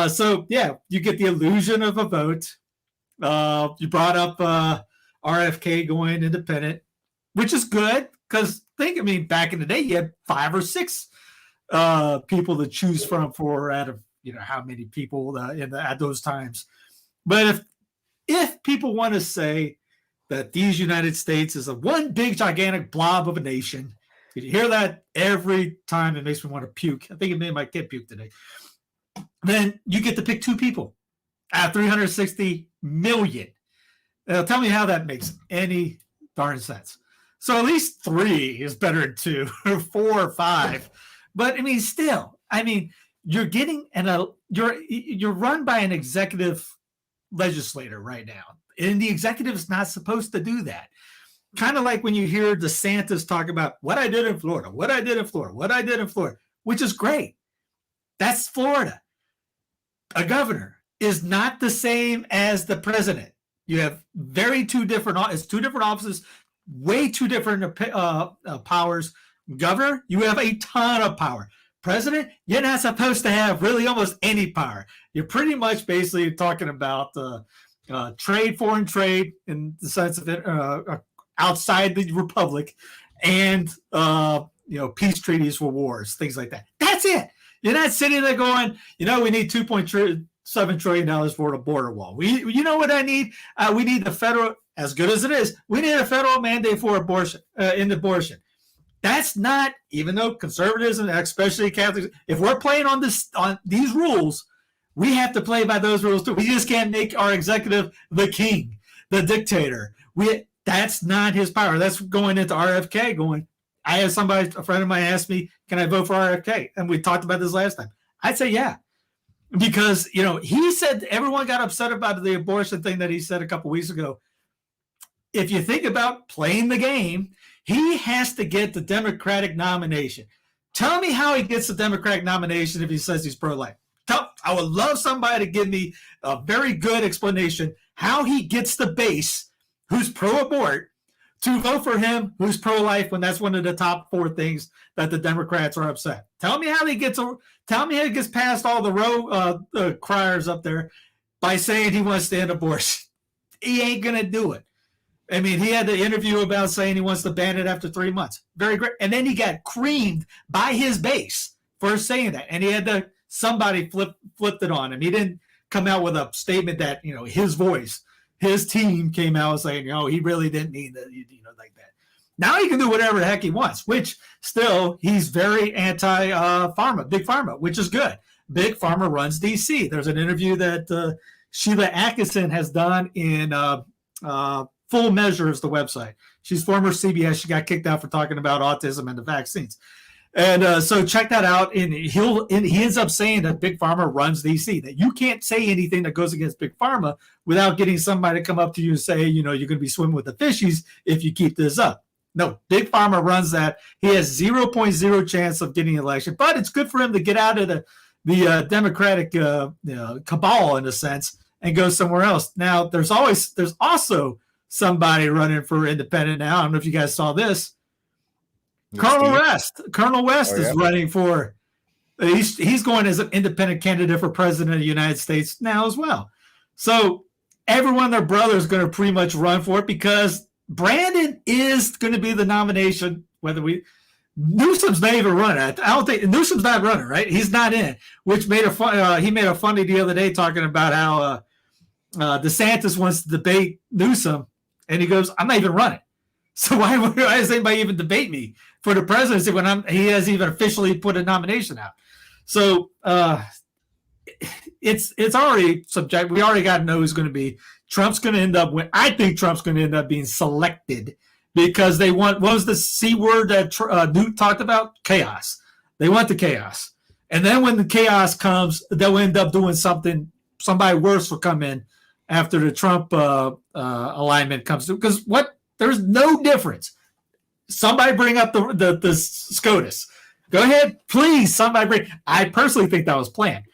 So you get the illusion of a vote. You brought up RFK going independent, which is good because back in the day you had 5 or 6 people to choose from for out of how many people at those times. But if people want to say that these United States is a one big gigantic blob of a nation, you hear that every time. It makes me want to puke. I think it made my kid puke today. Then you get to pick 2 people out of 360 million. Now, tell me how that makes any darn sense. So at least 3 is better than 2 or 4 or 5. But still, you're getting you're run by an executive legislator right now, and the executive is not supposed to do that. Kind of like when you hear DeSantis talk about what I did in Florida, which is great. That's Florida. A governor is not the same as the president. You have two different offices, way too different powers. Governor, you have a ton of power. President, you're not supposed to have really almost any power. You're pretty much basically talking about foreign trade in the sense of it outside the republic, and peace treaties for wars, things like that. That's it. You're not sitting there going, we need $2.7 trillion for a border wall. You know what I need? We need the federal, as good as it is, we need a federal mandate for abortion, in abortion. That's not, even though conservatives and especially Catholics, if we're playing on these rules, we have to play by those rules too. We just can't make our executive the king, the dictator. That's not his power. That's going into RFK going, I had a friend of mine asked me, can I vote for RFK? And we talked about this last time. I'd say, yeah. Because, he said everyone got upset about the abortion thing that he said a couple weeks ago. If you think about playing the game, he has to get the Democratic nomination. Tell me how he gets the Democratic nomination if he says he's pro-life. I would love somebody to give me a very good explanation how he gets the base who's pro-abort to vote for him who's pro-life when that's one of the top 4 things that the Democrats are upset. Tell me how he gets past all the Roe criers up there by saying he wants to end abortion. He ain't going to do it. He had the interview about saying he wants to ban it after 3 months. Very great. And then he got creamed by his base for saying that. And he had somebody flipped it on him. He didn't come out with a statement that, his voice, his team came out saying, he really didn't mean that, like that. Now he can do whatever the heck he wants, which still he's very anti-pharma, big pharma, which is good. Big pharma runs DC. There's an interview that Sheila Atkinson has done in Full Measure is the website. She's former CBS. She got kicked out for talking about autism and the vaccines. And so check that out. And he ends up saying that Big Pharma runs DC, that you can't say anything that goes against Big Pharma without getting somebody to come up to you and say, you're going to be swimming with the fishies if you keep this up. No, Big Pharma runs that. He has 0.0 chance of getting election, but it's good for him to get out of the Democratic cabal in a sense and go somewhere else. Now, there's also somebody running for independent now. I don't know if you guys saw this. Colonel West. Colonel West is yeah. running for. He's going as an independent candidate for president of the United States now as well. So everyone, their brother, is going to pretty much run for it because Brandon is going to be the nomination. Newsom's not even running. I don't think Newsom's not running. Right? He's not in. Which made he made a funny the other day talking about how DeSantis wants to debate Newsom, and he goes, "I'm not even running. So why does anybody even debate me for the presidency when he hasn't even officially put a nomination out?" So it's already subject. We already got to know who's going to be. Trump's going to end up I think Trump's going to end up being selected because they want. What was the C word that Newt talked about? Chaos. They want the chaos, and then when the chaos comes, they'll end up doing something. Somebody worse will come in after the Trump alignment comes through. Because there's no difference. Somebody bring up the SCOTUS. Go ahead, please. Somebody bring. I personally think that was planned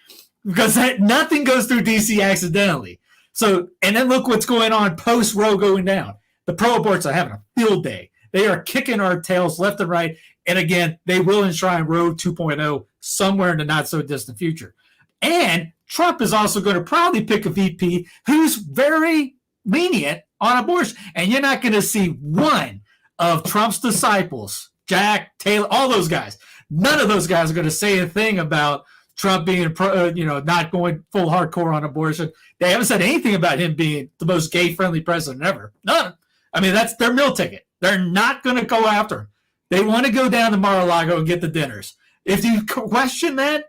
because nothing goes through DC accidentally. So, and then look what's going on post Roe going down. The pro-aborts are having a field day. They are kicking our tails left and right. And again, they will enshrine Roe 2.0 somewhere in the not so distant future. And Trump is also going to probably pick a VP who's very lenient on abortion. And you're not going to see one of Trump's disciples, Jack, Taylor, all those guys. None of those guys are going to say a thing about Trump being, not going full hardcore on abortion. They haven't said anything about him being the most gay-friendly president ever. None. I mean, that's their meal ticket. They're not going to go after him. They want to go down to Mar-a-Lago and get the dinners. If you question that,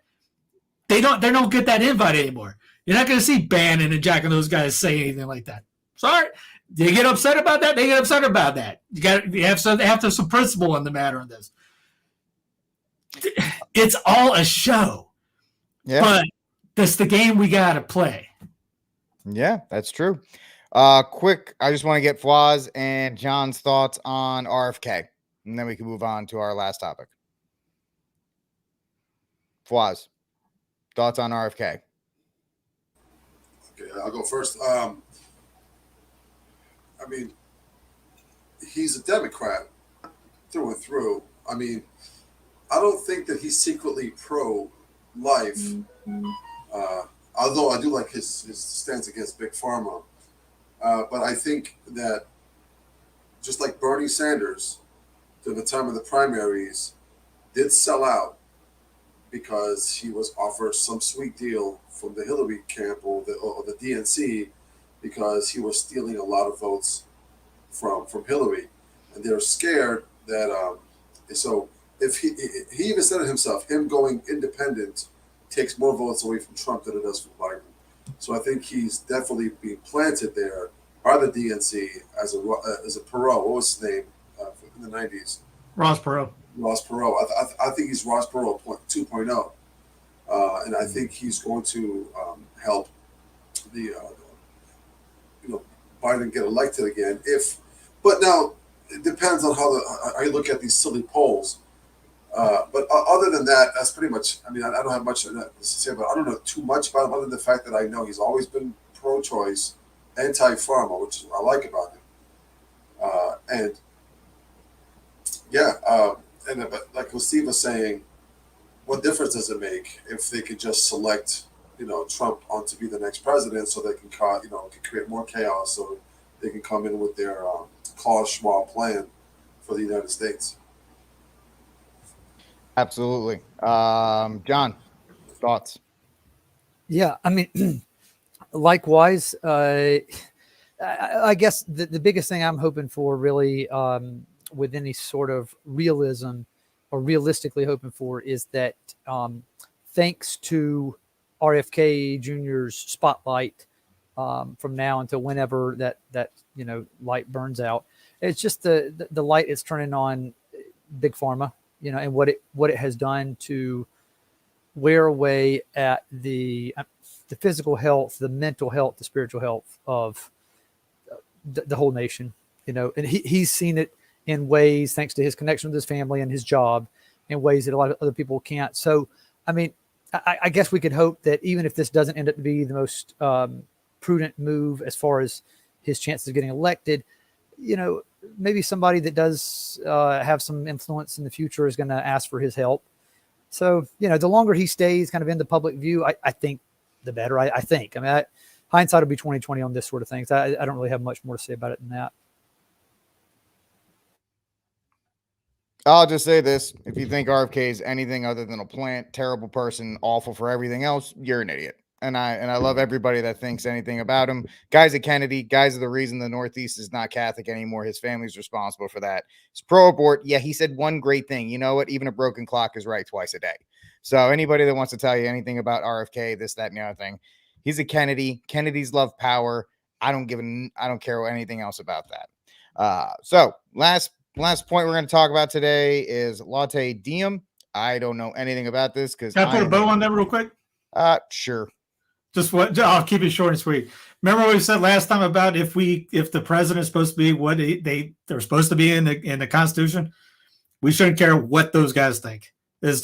they don't get that invite anymore. You're not going to see Bannon and Jack and those guys say anything like that. Sorry. They get upset about that. They get upset about that. You have to have some principle in the matter of this. It's all a show. Yeah. But that's the game we got to play. Yeah, that's true. Quick, I just want to get Fwaz and John's thoughts on RFK, and then we can move on to our last topic. Fwaz, thoughts on RFK? Okay, I'll go first. I mean, he's a Democrat through and through. I mean, I don't think that he's secretly pro-life, although I do like his stance against Big Pharma. But I think that just like Bernie Sanders, to the time of the primaries, did sell out because he was offered some sweet deal from the Hillary camp or the DNC because he was stealing a lot of votes from Hillary. And they're scared that, so if he even said it himself, him going independent takes more votes away from Trump than it does from Biden. So I think he's definitely being planted there by the DNC as a Perot. What was his name in the 90s? Ross Perot. Ross Perot. I think he's Ross Perot 2.0. And I think he's going to help Biden get elected again. But now it depends on how I look at these silly polls. But other than that, that's pretty much. I mean, I don't have much to say, but I don't know too much about him other than the fact that I know he's always been pro-choice, anti-pharma, which is what I like about him. But like what Steve was saying, what difference does it make if they could just select, Trump on to be the next president, so they can create more chaos, so they can come in with their Klaus Schwab plan for the United States. Absolutely. John, thoughts? Yeah, I mean, likewise, I guess the biggest thing I'm hoping for really with any sort of realism or realistically hoping for is that thanks to RFK Jr.'s spotlight from now until whenever that light burns out, it's just the light is turning on Big Pharma. And what it has done to wear away at the physical health, the mental health, the spiritual health of the whole nation. And he's seen it in ways, thanks to his connection with his family and his job, in ways that a lot of other people can't. So, I mean, I guess we could hope that even if this doesn't end up to be the most prudent move as far as his chances of getting elected, maybe somebody that does have some influence in the future is going to ask for his help. So, the longer he stays kind of in the public view, I think the better. I think. I mean, hindsight will be 20/20 on this sort of things. I don't really have much more to say about it than that. I'll just say this. If you think RFK is anything other than a plant, terrible person, awful for everything else, you're an idiot. And I love everybody that thinks anything about him. Guys at Kennedy, guys are the reason the Northeast is not Catholic anymore. His family's responsible for that. He's pro-abort. Yeah, he said one great thing. You know what? Even a broken clock is right twice a day. So anybody that wants to tell you anything about RFK, this, that, and the other thing, he's a Kennedy. Kennedys love power. I don't care anything else about that. So last point we're going to talk about today is Laudate Deum. I don't know anything about this because Can I put a bow on that real quick? Sure. I'll keep it short and sweet. Remember what we said last time about if the president is supposed to be what they're supposed to be in the Constitution, we shouldn't care what those guys think.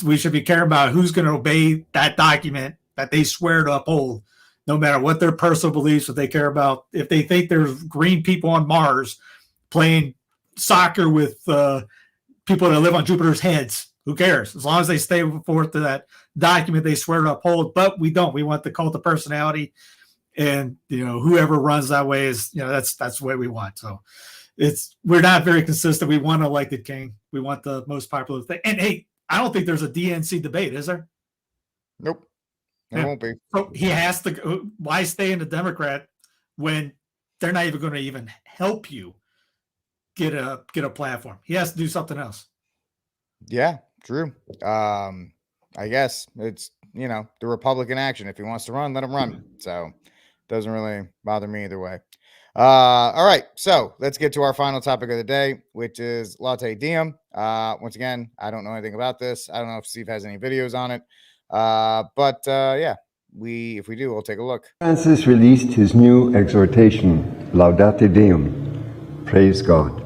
We should be caring about who's going to obey that document that they swear to uphold, no matter what their personal beliefs. What they care about, if they think there's green people on Mars playing soccer with people that live on Jupiter's heads, who cares? As long as they stay forth to that document they swear to uphold. But we don't. We want the cult of personality, and whoever runs that way is that's the way we want. So we're not very consistent. We want an elected king. We want the most popular thing. And hey, I don't think there's a DNC debate, is there? Nope. There won't be. So he has to. Why stay in the Democrat when they're not even going to even help you get a platform? He has to do something else. Yeah, true. I guess it's the Republican action. If he wants to run, let him run. So doesn't really bother me either way. All right, so let's get to our final topic of the day, which is Laudate Deum. Once again, I don't know anything about this. I don't know if Steve has any videos on it. But yeah, if we do, we'll take a look. Francis released his new exhortation, Laudate Deum, praise God.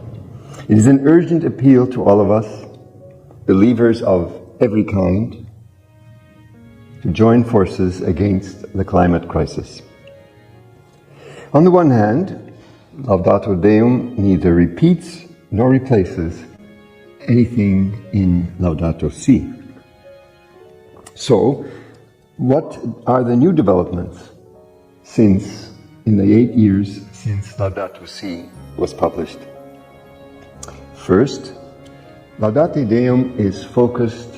It is an urgent appeal to all of us, believers of every kind, to join forces against the climate crisis. On the one hand, Laudato Deum neither repeats nor replaces anything in Laudato Si. So, what are the new developments in the 8 years since Laudato Si was published? First, Laudate Deum is focused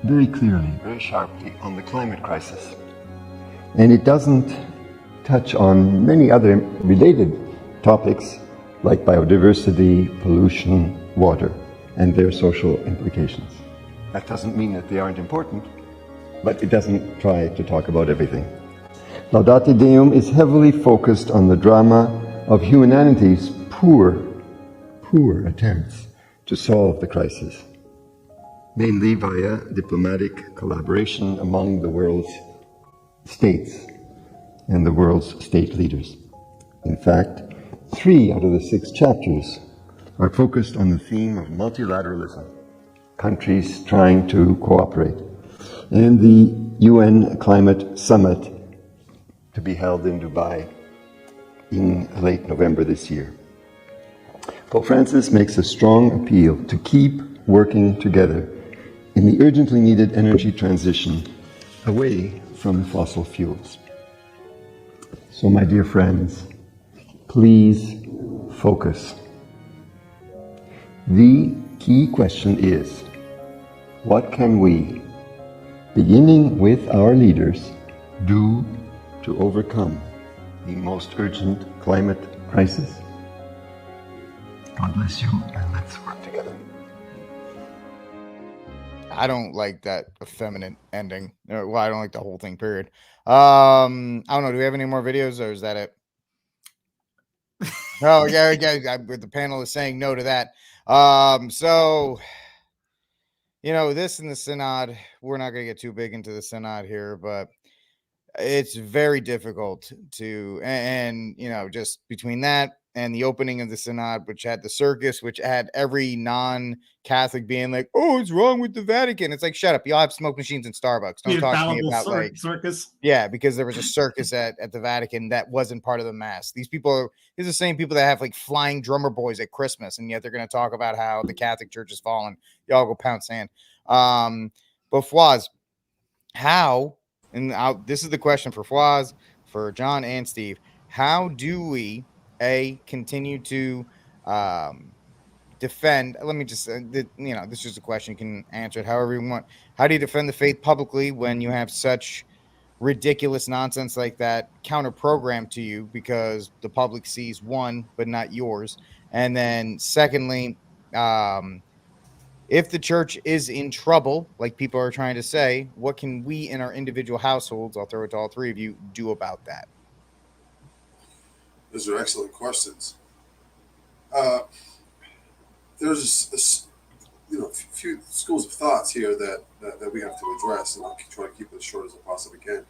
very clearly, very sharply on the climate crisis. And it doesn't touch on many other related topics like biodiversity, pollution, water, and their social implications. That doesn't mean that they aren't important, but it doesn't try to talk about everything. Laudate Deum is heavily focused on the drama of humanity's poor attempts to solve the crisis, mainly via diplomatic collaboration among the world's states and the world's state leaders. In fact, 3 out of the 6 chapters are focused on the theme of multilateralism, countries trying to cooperate, and the UN Climate Summit to be held in Dubai in late November this year. Pope Francis makes a strong appeal to keep working together in the urgently needed energy transition away from fossil fuels. So, my dear friends, please focus. The key question is, what can we, beginning with our leaders, do to overcome the most urgent climate crisis? God bless you, and let's work together. I don't like that effeminate ending. Well, I don't like the whole thing, period. I don't know. Do we have any more videos, or is that it? Oh, yeah. The panel is saying no to that. So, this in the Synod, we're not going to get too big into the Synod here, but it's very difficult to, and just between that and the opening of the synod, which had the circus, which had every non-Catholic being like, "Oh, what's wrong with the Vatican?" It's like, shut up! Y'all have smoke machines in Starbucks. Don't The talk to me infallible about like circus. yeah, because there was a circus at the Vatican that wasn't part of the mass. These are the same people that have like flying drummer boys at Christmas, and yet they're going to talk about how the Catholic Church is fallen. Y'all go pound sand. But Fawaz, how, and this is the question for Fawaz, for John and Steve, how do we continue to defend? Let me just this is a question, you can answer it however you want. How do you defend the faith publicly when you have such ridiculous nonsense like that counter programmed to you because the public sees one but not yours? And then secondly, if the church is in trouble, like people are trying to say, what can we in our individual households, I'll throw it to all three of you, do about that? Those are excellent questions. There's a few schools of thoughts here that we have to address, and I'll try to keep it as short as I possibly can.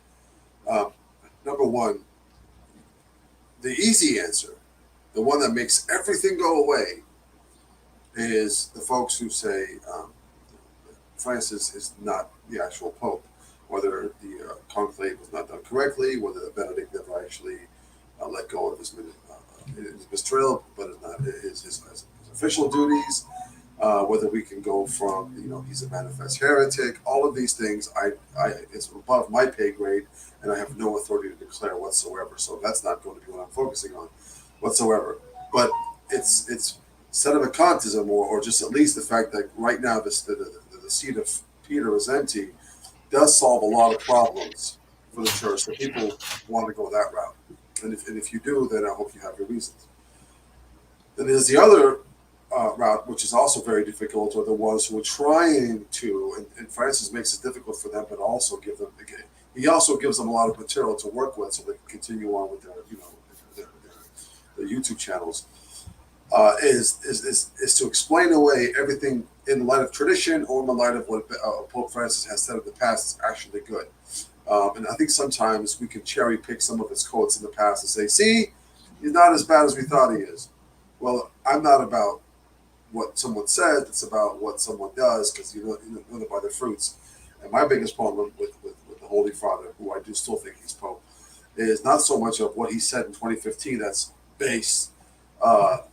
Number one, the easy answer, the one that makes everything go away, is the folks who say Francis is not the actual Pope, whether the conclave was not done correctly, whether Benedict never actually let go of his ministerial, but it's not his official duties, whether we can go from, he's a manifest heretic, all of these things, it's above my pay grade, and I have no authority to declare whatsoever. So that's not going to be what I'm focusing on whatsoever. But it's sedevacantism, or just at least the fact that right now the seat of Peter is empty, does solve a lot of problems for the church. So people want to go that route. And if you do, then I hope you have your reasons. Then there's the other route, which is also very difficult, are the ones who are trying to, and Francis makes it difficult for them, but also he also gives them a lot of material to work with so they can continue on with their YouTube channels, is to explain away everything in the light of tradition or in the light of what Pope Francis has said in the past is actually good. And I think sometimes we can cherry pick some of his quotes in the past and say, see, he's not as bad as we thought he is. Well, I'm not about what someone says, it's about what someone does, because you know by their fruits. And my biggest problem with the Holy Father, who I do still think he's Pope, is not so much of what he said in 2015 that's based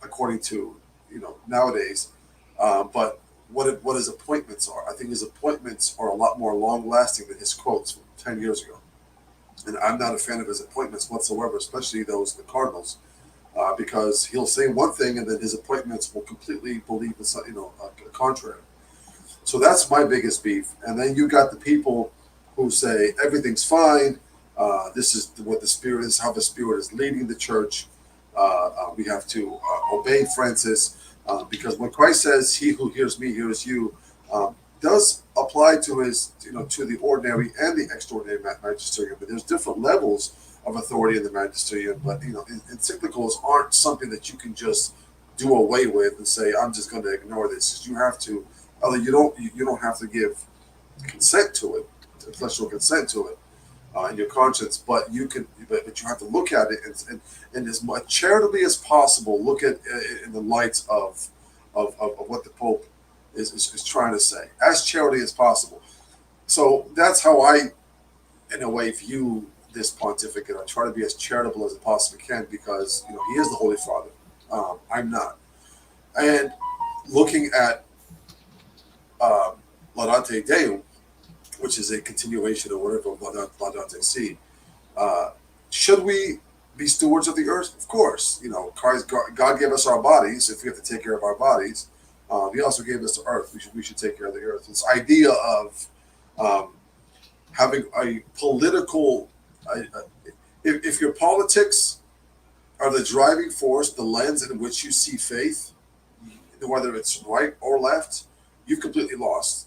according to nowadays, but what his appointments are. I think his appointments are a lot more long lasting than his quotes from 10 years ago. And I'm not a fan of his appointments whatsoever, especially the cardinals, because he'll say one thing and then his appointments will completely believe a contrary. So that's my biggest beef. And then you got the people who say everything's fine. This is what the Spirit is, how the Spirit is leading the church. We have to obey Francis, because when Christ says, "He who hears me hears you," does apply to his, to the ordinary and the extraordinary magisterium. But there's different levels of authority in the magisterium. But encyclicals aren't something that you can just do away with and say, "I'm just going to ignore this." You have to, you don't have to give consent to it, intellectual consent to it. In your conscience, but you have to look at it and as much charitably as possible, look at it in the light of what the Pope is trying to say, as charitably as possible. So that's how I, in a way, view this pontificate. I try to be as charitable as I possibly can, because he is the Holy Father. I'm not. And looking at Laudate Deum, which is a continuation of whatever Laudate Si. Should we be stewards of the earth? Of course. God gave us our bodies. If we have to take care of our bodies, he also gave us the earth. We should take care of the earth. This idea of having a political, if your politics are the driving force, the lens in which you see faith, whether it's right or left, you've completely lost.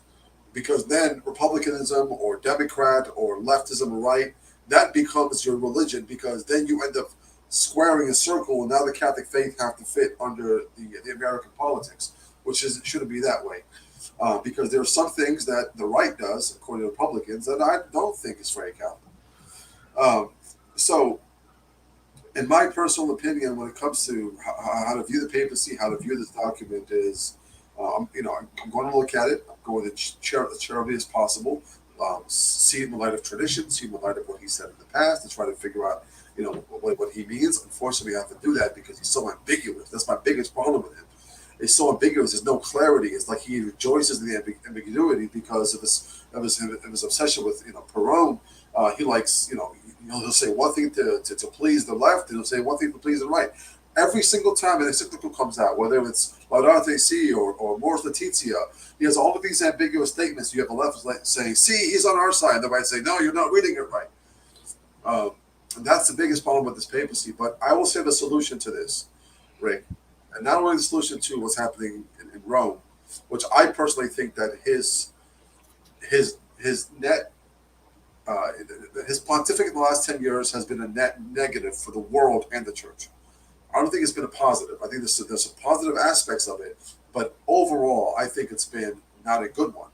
Because then republicanism or Democrat or leftism or right, that becomes your religion, because then you end up squaring a circle, and now the Catholic faith have to fit under the American politics, which shouldn't be that way. Because there are some things that the right does, according to Republicans, that I don't think is very Catholic. So in my personal opinion, when it comes to how to view the papacy, how to view this document is, I'm going to look at it. I'm going to charitably as possible, see it in the light of tradition, see it in the light of what he said in the past, and try to figure out, what he means. Unfortunately, I have to do that because he's so ambiguous. That's my biggest problem with him. It's so ambiguous. There's no clarity. It's like he rejoices in the ambiguity because of his obsession with Perón. He likes he'll say one thing to please the left, and he'll say one thing to please the right. Every single time an encyclical comes out, whether it's Laudate Si or Mors Laetitia, he has all of these ambiguous statements. You have the left saying, "See, he's on our side," and the right say, "No, you're not reading it right." And that's the biggest problem with this papacy. But I will say the solution to this, Rick, and not only the solution to what's happening in Rome, which I personally think that his pontificate in the last 10 years has been a net negative for the world and the church. I don't think it's been a positive. I think there's some positive aspects of it, but overall, I think it's been not a good one.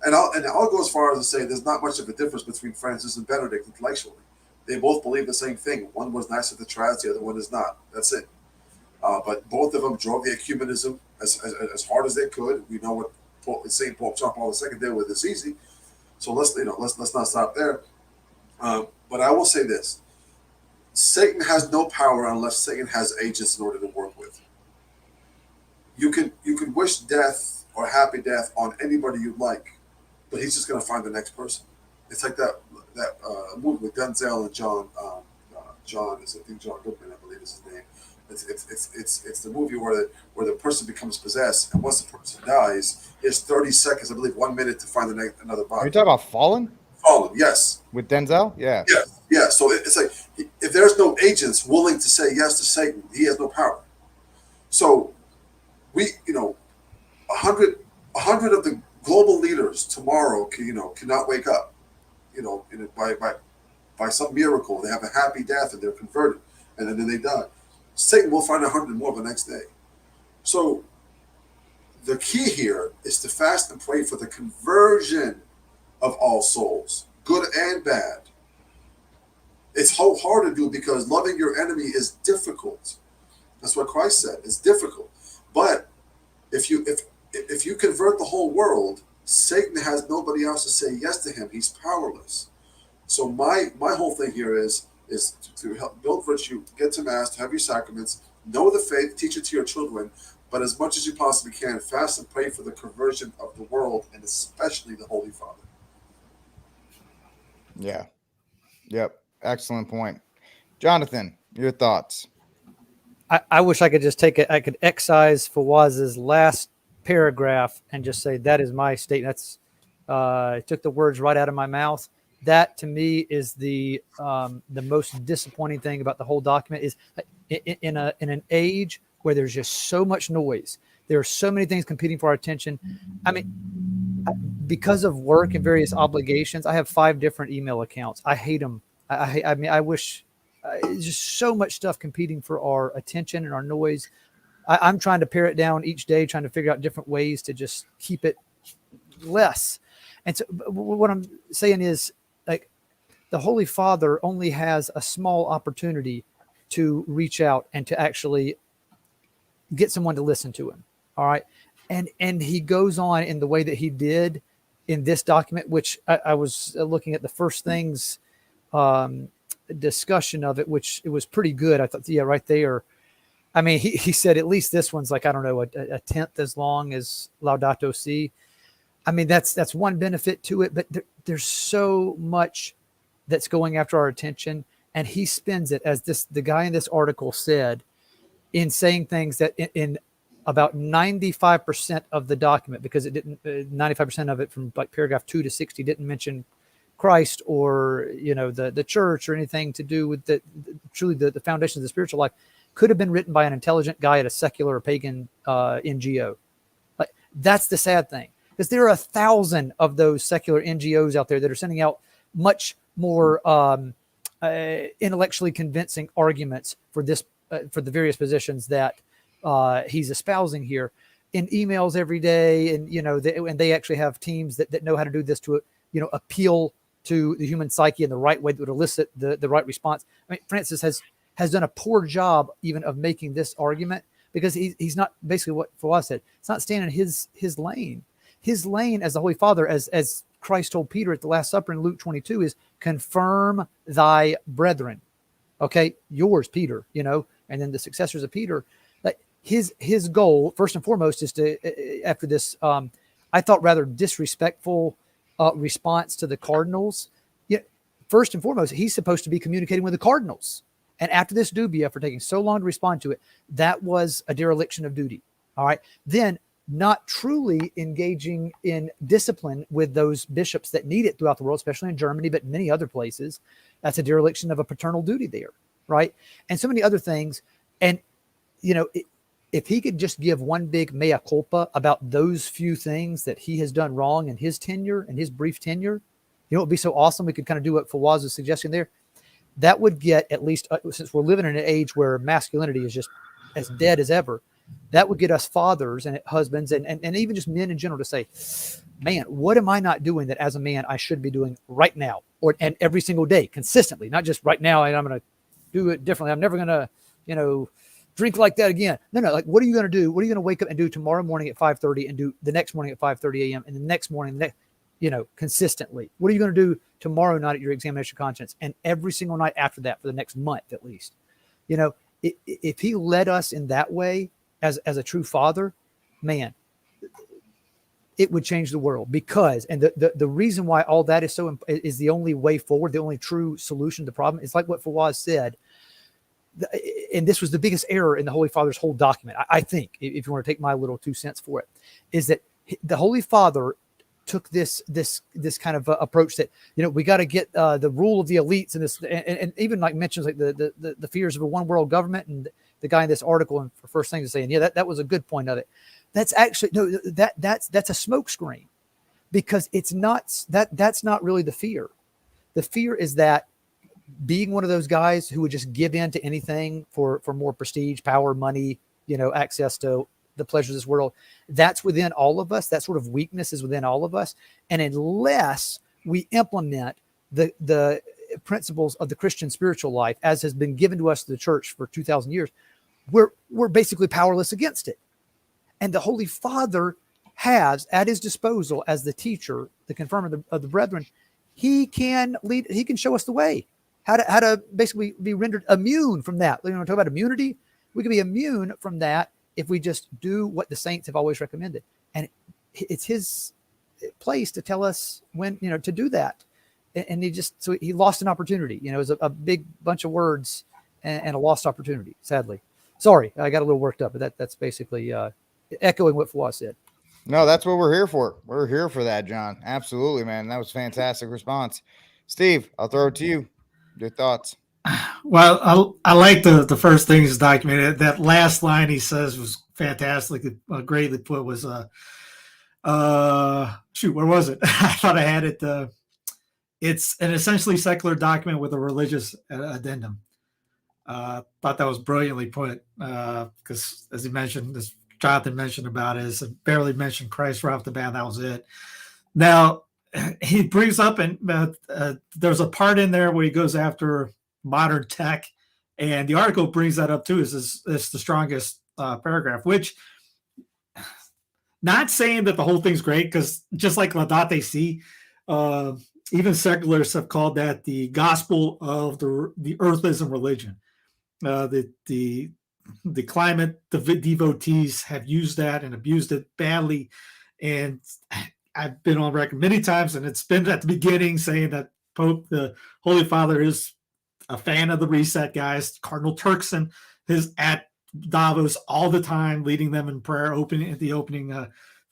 And I'll go as far as to say there's not much of a difference between Francis and Benedict intellectually. They both believe the same thing. One was nice at the trials, the other one is not. That's it. But both of them drove the ecumenism as hard as they could. We know what St. Pope John Paul II did with Assisi. So let's not stop there. But I will say this: Satan has no power unless Satan has agents in order to work with. You can wish death or happy death on anybody you like, but he's just going to find the next person. It's like that movie with Denzel and John Goodman, I believe is his name. It's the movie where the person becomes possessed, and once the person dies, he has 30 seconds, I believe 1 minute, to find another body. Are you talking about Fallen? Fallen, yes. With Denzel? Yeah. Yeah. So it's like if there's no agents willing to say yes to Satan, he has no power. So we, 100 of the global leaders tomorrow, cannot wake up, by some miracle. They have a happy death and they're converted, and then they die. Satan will find 100 more the next day. So the key here is to fast and pray for the conversion of all souls, good and bad. It's so hard to do because loving your enemy is difficult. That's what Christ said. It's difficult. But if you convert the whole world, Satan has nobody else to say yes to him. He's powerless. So my whole thing here is to help build virtue, get to Mass, to have your sacraments, know the faith, teach it to your children, but as much as you possibly can, fast and pray for the conversion of the world, and especially the Holy Father. Yeah. Yep. Excellent point. Jonathan, your thoughts? I wish I could just I could excise Fawaz's last paragraph and just say, that is my statement. That's took the words right out of my mouth. That to me is the most disappointing thing about the whole document is in an age where there's just so much noise. There are so many things competing for our attention. I mean, because of work and various obligations, I have 5 different email accounts. I hate them. I mean, I wish just so much stuff competing for our attention and our noise. I'm trying to pare it down each day, trying to figure out different ways to just keep it less. And so what I'm saying is, like, the Holy Father only has a small opportunity to reach out and to actually get someone to listen to him. All right. And he goes on in the way that he did in this document, which I was looking at the first things discussion of it, which it was pretty good. I thought, yeah, right there. I mean, he said at least this one's like, I don't know, a tenth as long as Laudato Si. I mean, that's one benefit to it, but there's so much that's going after our attention, and he spends it as the guy in this article said, in saying things that in about 95% of the document, because it didn't 95% of it from like paragraph 2 to 60 didn't mention Christ or the church or anything to do with truly the foundation of the spiritual life, could have been written by an intelligent guy at a secular or pagan NGO. Like, that's the sad thing, because there are 1,000 of those secular NGOs out there that are sending out much more intellectually convincing arguments for this for the various positions that he's espousing here in emails every day, and and they actually have teams that know how to do this to appeal to the human psyche in the right way that would elicit the right response. I mean, Francis has has done a poor job even of making this argument, because he's not, basically what Fawaz said, it's not staying in his lane. His lane as the Holy Father, as Christ told Peter at the Last Supper in Luke 22, is confirm thy brethren. Okay, yours, Peter, and then the successors of Peter. Like his goal, first and foremost, is to, after this, I thought rather disrespectful response to the Cardinals. First and foremost, he's supposed to be communicating with the Cardinals. And after this dubia, for taking so long to respond to it, that was a dereliction of duty. All right. Then not truly engaging in discipline with those bishops that need it throughout the world, especially in Germany, but many other places. That's a dereliction of a paternal duty there. Right. And so many other things. And, if he could just give one big mea culpa about those few things that he has done wrong in his tenure and his brief tenure, it would be so awesome. We could kind of do what Fawaz was suggesting there. That would get, at least, since we're living in an age where masculinity is just as dead as ever, that would get us fathers and husbands and even just men in general to say, man, what am I not doing that as a man I should be doing right now, and every single day consistently, not just right now and I'm going to do it differently. I'm never going to, drink like that again. No, like, what are you going to do? What are you going to wake up and do tomorrow morning at 5:30 and do the next morning at 5:30 a.m. and the next morning, consistently? What are you going to do tomorrow night at your examination of conscience and every single night after that for the next month at least? If he led us in that way as a true father, man, it would change the world. Because, and the reason why all that is the only way forward, the only true solution to the problem, is like what Fawaz said. And this was the biggest error in the Holy Father's whole document, I think, if you want to take my little 2 cents for it, is that the Holy Father took this kind of approach that, we got to get the rule of the elites and this, and even like mentions like the fears of a one world government, and the guy in this article and first thing is saying, that was a good point of it. That's actually, no, that's a smokescreen, because it's not, that's not really the fear. The fear is that being one of those guys who would just give in to anything for more prestige, power, money, access to the pleasures of this world, that's within all of us. That sort of weakness is within all of us. And unless we implement the principles of the Christian spiritual life, as has been given to us to the church for 2,000 years, we're basically powerless against it. And the Holy Father has at his disposal, as the teacher, the confirmer of the brethren, he can lead, he can show us the way, how to basically be rendered immune from that. Talk about immunity. We can be immune from that if we just do what the saints have always recommended. And it's his place to tell us when, to do that. And he lost an opportunity. It was a big bunch of words and a lost opportunity, sadly. Sorry, I got a little worked up, but that's basically echoing what Fawaz said. No, that's what we're here for. We're here for that, John. Absolutely, man. That was a fantastic response. Steve, I'll throw it to you. Your thoughts? Well, I like the first thing he's documented. That last line he says was fantastic. Greatly put. Was where was it? I thought I had it. It's an essentially secular document with a religious addendum. Thought that was brilliantly put. Because as he mentioned, as Jonathan mentioned about it, barely mentioned Christ right off the bat. That was it. Now he brings up, and there's a part in there where he goes after modern tech, and the article brings that up too. Is the strongest paragraph, which, not saying that the whole thing's great, because just like Laudate Si, even secularists have called that the gospel of the earthism religion. The climate, the devotees have used that and abused it badly, and I've been on record many times, and it's been at the beginning saying that the Holy Father is a fan of the Reset guys. Cardinal Turkson is at Davos all the time, leading them in prayer, opening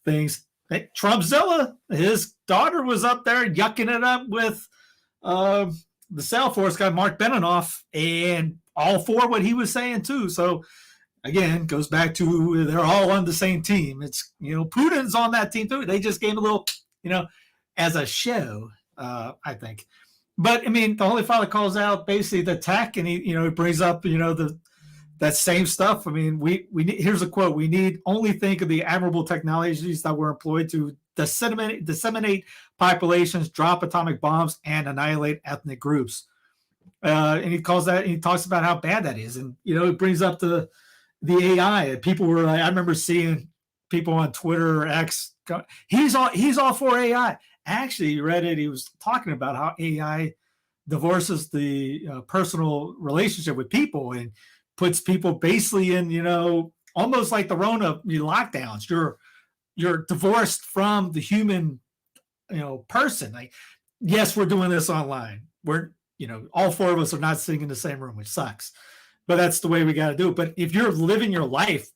things. Hey, Trumpzilla, his daughter was up there yucking it up with the Salesforce guy, Mark Benioff, and all for what he was saying too. So again, goes back to they're all on the same team. It's, Putin's on that team too. They just gave a little, as a show, I think. But I mean, the Holy Father calls out basically the tech, and he brings up, that same stuff. I mean, we need, here's a quote: "We need only think of the admirable technologies that were employed to disseminate populations, drop atomic bombs, and annihilate ethnic groups." and he talks about how bad that is. And, it brings up the AI. People were like, I remember seeing people on Twitter or X, he's all for AI. Actually, you read it. He was talking about how AI divorces the personal relationship with people and puts people basically in, almost like the Rona lockdowns. You're divorced from the human, person. Like, yes, we're doing this online. We're, all four of us are not sitting in the same room, which sucks, but that's the way we got to do it. But if you're living your life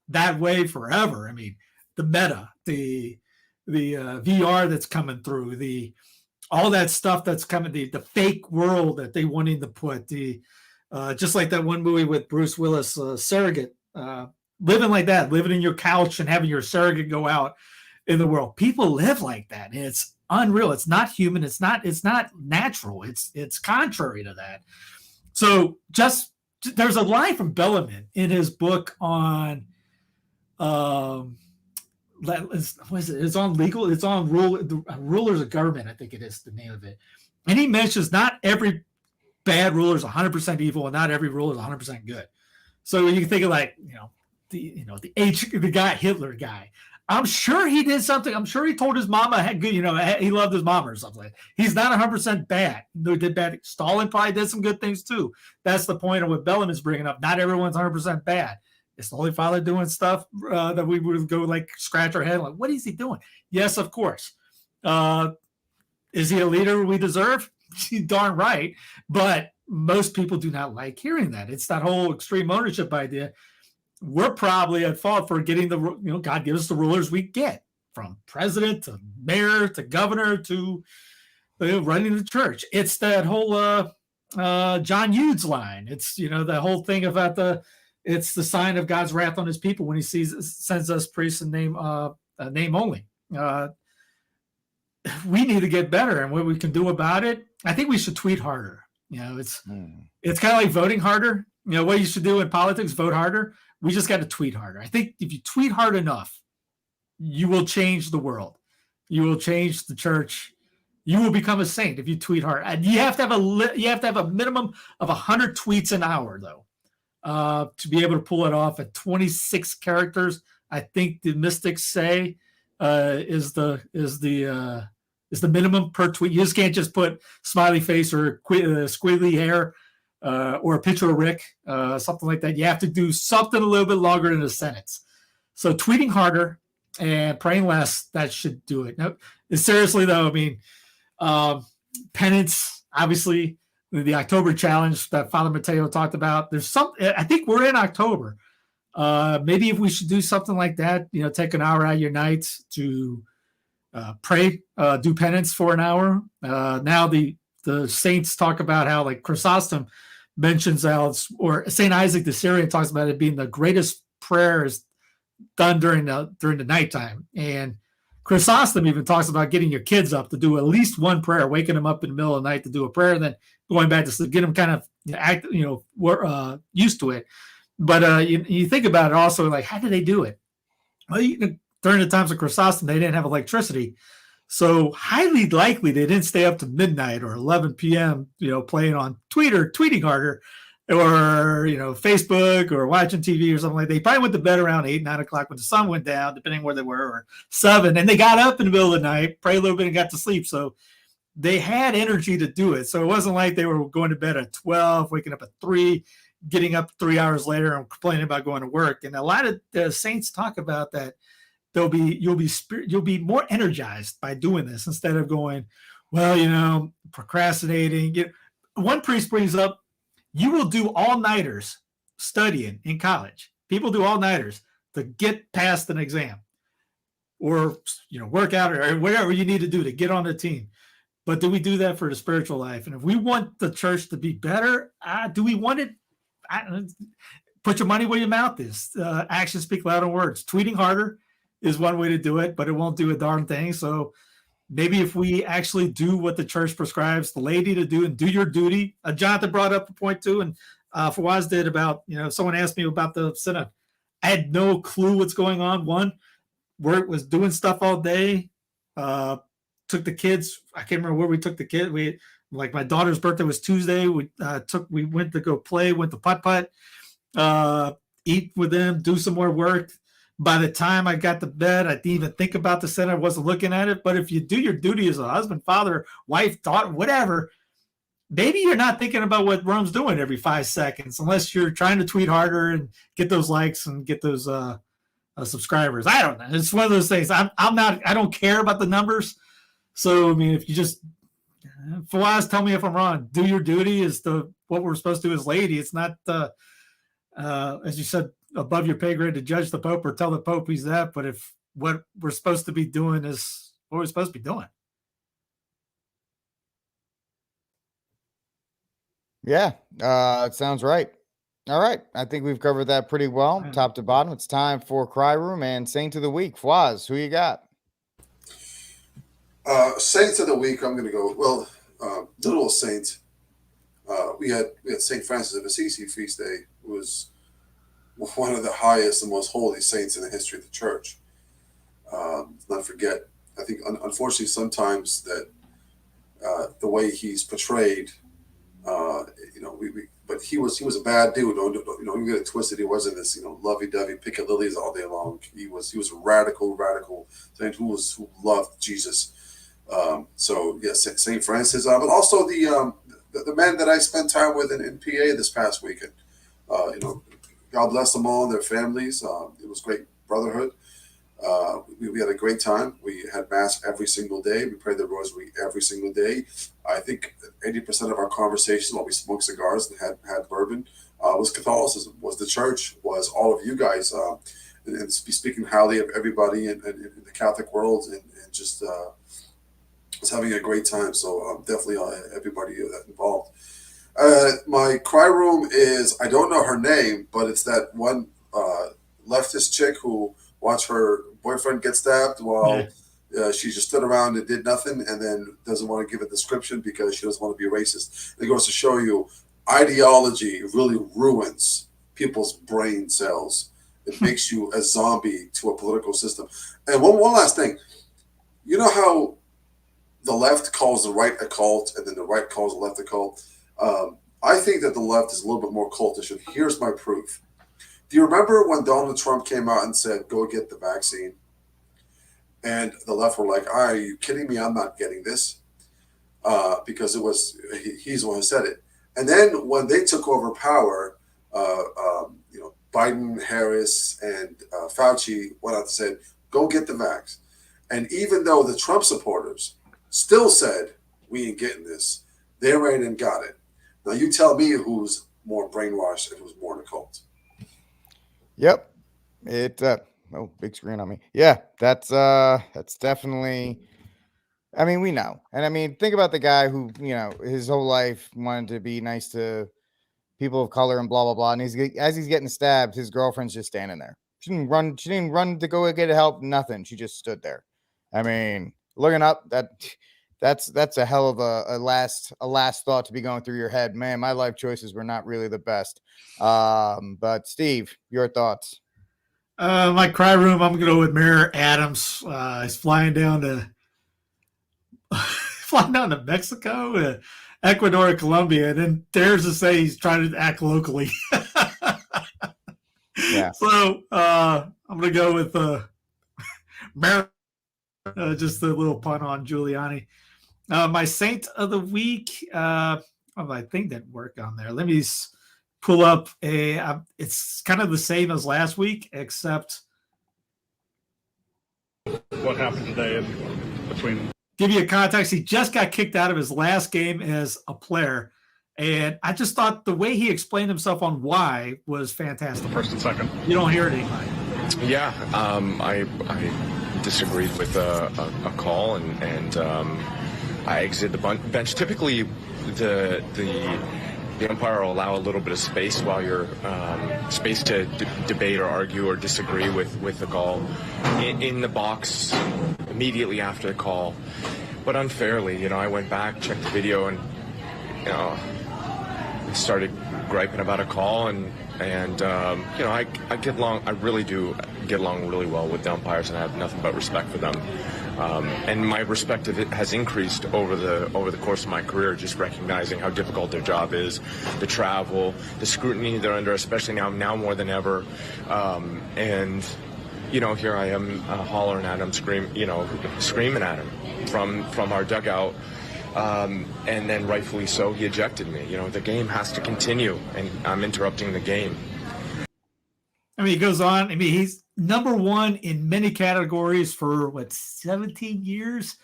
that way forever, I mean, the meta, the VR that's coming through, all that stuff that's coming, the fake world that they wanting to put, just like that one movie with Bruce Willis, Surrogate, living like that, living in your couch and having your surrogate go out in the world. People live like that, and it's unreal. It's not human. It's not natural. It's contrary to that. So there's a line from Bellarmine in his book on what is it? It's on legal. It's on rulers of government. I think it is the name of it. And he mentions not every bad ruler is 100% evil, and not every ruler is 100% good. So you can think of like the guy Hitler guy. I'm sure he did something. I'm sure he told his mama had good. He loved his mama or something. He's not 100% bad. No, he did bad. Stalin probably did some good things too. That's the point of what Bellarmine's bringing up. Not everyone's 100% bad. Is the Holy Father doing stuff that we would go like scratch our head like, what is he doing? Yes, of course. Is he a leader we deserve? Darn right. But most people do not like hearing that. It's that whole extreme ownership idea. We're probably at fault for getting God gives us the rulers we get, from president to mayor to governor to running the church. It's that whole John Hughes line. It's the whole thing about it's the sign of God's wrath on his people when he sends us priests in name only. We need to get better, and what we can do about it, I think we should tweet harder. It's kind of like voting harder. What you should do in politics, vote harder. We just got to tweet harder. I think if you tweet hard enough, you will change the world. You will change the church. You will become a saint if you tweet hard. And you have to have a minimum of 100 tweets an hour, though, to be able to pull it off at 26 characters. I think the mystics say is the minimum per tweet. You just can't just put smiley face or squiggly hair. Or a picture of Rick, something like that. You have to do something a little bit longer than a sentence. So tweeting harder and praying less, that should do it. No, seriously though, I mean, penance, obviously, the October challenge that Father Mateo talked about. I think we're in October. Maybe if we should do something like that, take an hour out of your night to pray, do penance for an hour. Now the saints talk about how, like, Chrysostom mentions or St. Isaac the Syrian talks about it being the greatest prayers done during the nighttime. And Chrysostom even talks about getting your kids up to do at least one prayer, waking them up in the middle of the night to do a prayer, and then going back to sleep, get them kind of used to it. But you think about it also, like, how do they do it? Well, during the times of Chrysostom, they didn't have electricity. So highly likely they didn't stay up to midnight or 11 p.m., playing on Twitter, tweeting harder, or, Facebook or watching TV or something like that. They probably went to bed around 8, 9 o'clock when the sun went down, depending where they were, or 7. And they got up in the middle of the night, prayed a little bit, and got to sleep. So they had energy to do it. So it wasn't like they were going to bed at 12, waking up at 3, getting up 3 hours later and complaining about going to work. And a lot of the saints talk about that. You'll be more energized by doing this instead of going, procrastinating. One priest brings up, you will do all-nighters studying in college. People do all-nighters to get past an exam or work out or whatever you need to do to get on the team. But do we do that for the spiritual life? And if we want the church to be better, do we want it? Put your money where your mouth is. Actions speak louder than words. Tweeting harder is one way to do it, but it won't do a darn thing. So maybe if we actually do what the church prescribes the laity to do and do your duty. Jonathan brought up a point too, and Fawaz did about, someone asked me about the synod. I had no clue what's going on. One, work was doing stuff all day. Took the kids. I can't remember where we took the kid. We Like my daughter's birthday was Tuesday. We went to go play, went to putt-putt, eat with them, do some more work. By the time I got to bed, I didn't even think about the center. I wasn't looking at it. But if you do your duty as a husband, father, wife, daughter, whatever, maybe you're not thinking about what Rome's doing every 5 seconds, unless you're trying to tweet harder and get those likes and get those subscribers. I don't know. It's one of those things. I don't care about the numbers. So, I mean, if you just, Fawaz, tell me if I'm wrong. Do your duty is what we're supposed to do as laity. It's not, as you said, above your pay grade to judge the Pope or tell the Pope he's that. But if what we're supposed to be doing is what we're supposed to be doing. Yeah, it sounds right. All right. I think we've covered that pretty well, top to bottom. It's time for Cry Room and Saint of the Week. Fawaz, who you got? Saints of the Week, I'm going to go, little saint. We had St. Francis of Assisi feast day. It was one of the highest and most holy saints in the history of the church. Let's not forget, I think, unfortunately, sometimes that the way he's portrayed, but he was a bad dude. Don't get it twisted. He wasn't this, lovey-dovey, picking lilies all day long. He was a radical saint who loved Jesus. So yes, St. Francis, but also the men that I spent time with in PA this past weekend. God bless them all and their families. It was great brotherhood. We had a great time. We had mass every single day. We prayed the rosary every single day. I think 80% of our conversations while we smoked cigars and had bourbon was Catholicism, was the church, was all of you guys, and speaking highly of everybody in the Catholic world, and just was having a great time. So definitely everybody involved. My cry room is, I don't know her name, but it's that one leftist chick who watched her boyfriend get stabbed while she just stood around and did nothing, and then doesn't want to give a description because she doesn't want to be racist. It goes to show you ideology really ruins people's brain cells. It makes you a zombie to a political system. And one last thing. You know how the left calls the right a cult and then the right calls the left a cult? I think that the left is a little bit more cultish, and here's my proof. Do you remember when Donald Trump came out and said, go get the vaccine? And the left were like, are you kidding me? I'm not getting this. Because he's the one who said it. And then when they took over power, Biden, Harris, and Fauci went out and said, go get the vax. And even though the Trump supporters still said, we ain't getting this, they ran and got it. Now you tell me who's more brainwashed and who's more in a cult. Yep. Big screen on me. Yeah, that's definitely, I mean, we know. And I mean, think about the guy who, his whole life wanted to be nice to people of color and blah, blah, blah. And as he's getting stabbed, his girlfriend's just standing there. She didn't run to go get help, nothing. She just stood there. I mean, looking up, that's a hell of a last thought to be going through your head. Man, my life choices were not really the best. But Steve, your thoughts? My cry room, I'm going to go with Mayor Adams. He's flying down to Mexico, Ecuador, and Colombia, and then dares to say he's trying to act locally. Yeah. So I'm going to go with Mayor. Just a little pun on Giuliani. My saint of the week, I think that worked on there. Let me pull up it's kind of the same as last week, except what happened today between. Give you a context. He just got kicked out of his last game as a player. And I just thought the way he explained himself on why was fantastic. First and second. You don't hear it anymore. Yeah, I disagreed with a call, and I exited the bench. Typically, the umpire will allow a little bit of space while you're space to debate or argue or disagree with the call in the box immediately after the call. But unfairly, I went back, checked the video, and started griping about a call, and And I get along. I really do get along really well with the umpires, and I have nothing but respect for them. And my respect of it has increased over the course of my career, just recognizing how difficult their job is, the travel, the scrutiny they're under, especially now more than ever. And here I am hollering at him, screaming at him from our dugout. And then rightfully so, he ejected me. The game has to continue, and I'm interrupting the game. I mean, he goes on. I mean, he's number one in many categories for 17 years.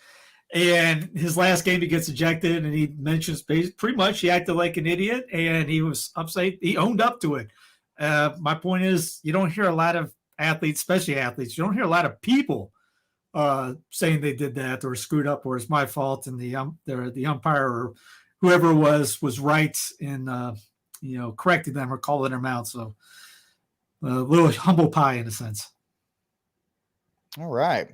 And his last game, he gets ejected, and he mentions pretty much he acted like an idiot, and he was upset. He owned up to it. My point is, you don't hear a lot of athletes, especially athletes, you don't hear a lot of people saying they did that or screwed up or it's my fault, and the umpire or whoever it was right in correcting them or calling them out. So a little humble pie in a sense. All right.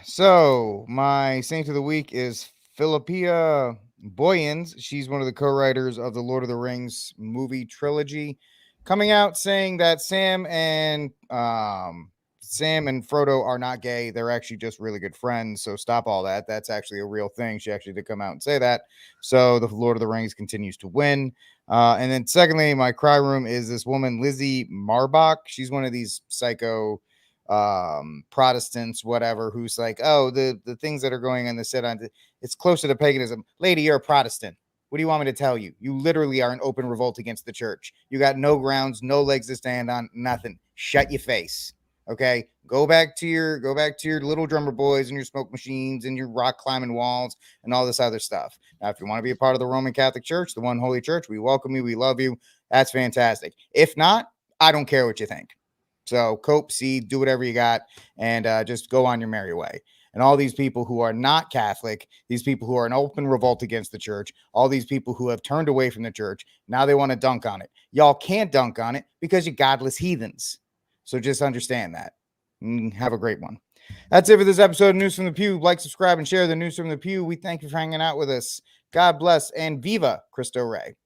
So my saint of the week is Philippia Boyens. She's one of the co-writers of the Lord of the Rings movie trilogy, coming out saying that Sam and Frodo are not gay. They're actually just really good friends. So stop all that. That's actually a real thing. She actually did come out and say that. So the Lord of the Rings continues to win. And then secondly, my cry room is this woman, Lizzie Marbach. She's one of these psycho Protestants, whatever, who's like, oh, the things that are going on the set on it's closer to paganism. Lady, you're a Protestant. What do you want me to tell you? You literally are in open revolt against the church. You got no grounds, no legs to stand on, nothing. Shut your face. Okay, go back to your little drummer boys and your smoke machines and your rock climbing walls and all this other stuff. Now, if you want to be a part of the Roman Catholic Church, the one holy church, we welcome you. We love you. That's fantastic. If not, I don't care what you think. So cope, see, do whatever you got, and just go on your merry way. And all these people who are not Catholic, these people who are in open revolt against the church, all these people who have turned away from the church, now they want to dunk on it. Y'all can't dunk on it because you're godless heathens. So just understand that. Have a great one. That's it for this episode of News from the Pew. Like, subscribe, and share the News from the Pew. We thank you for hanging out with us. God bless, and Viva Cristo Rey.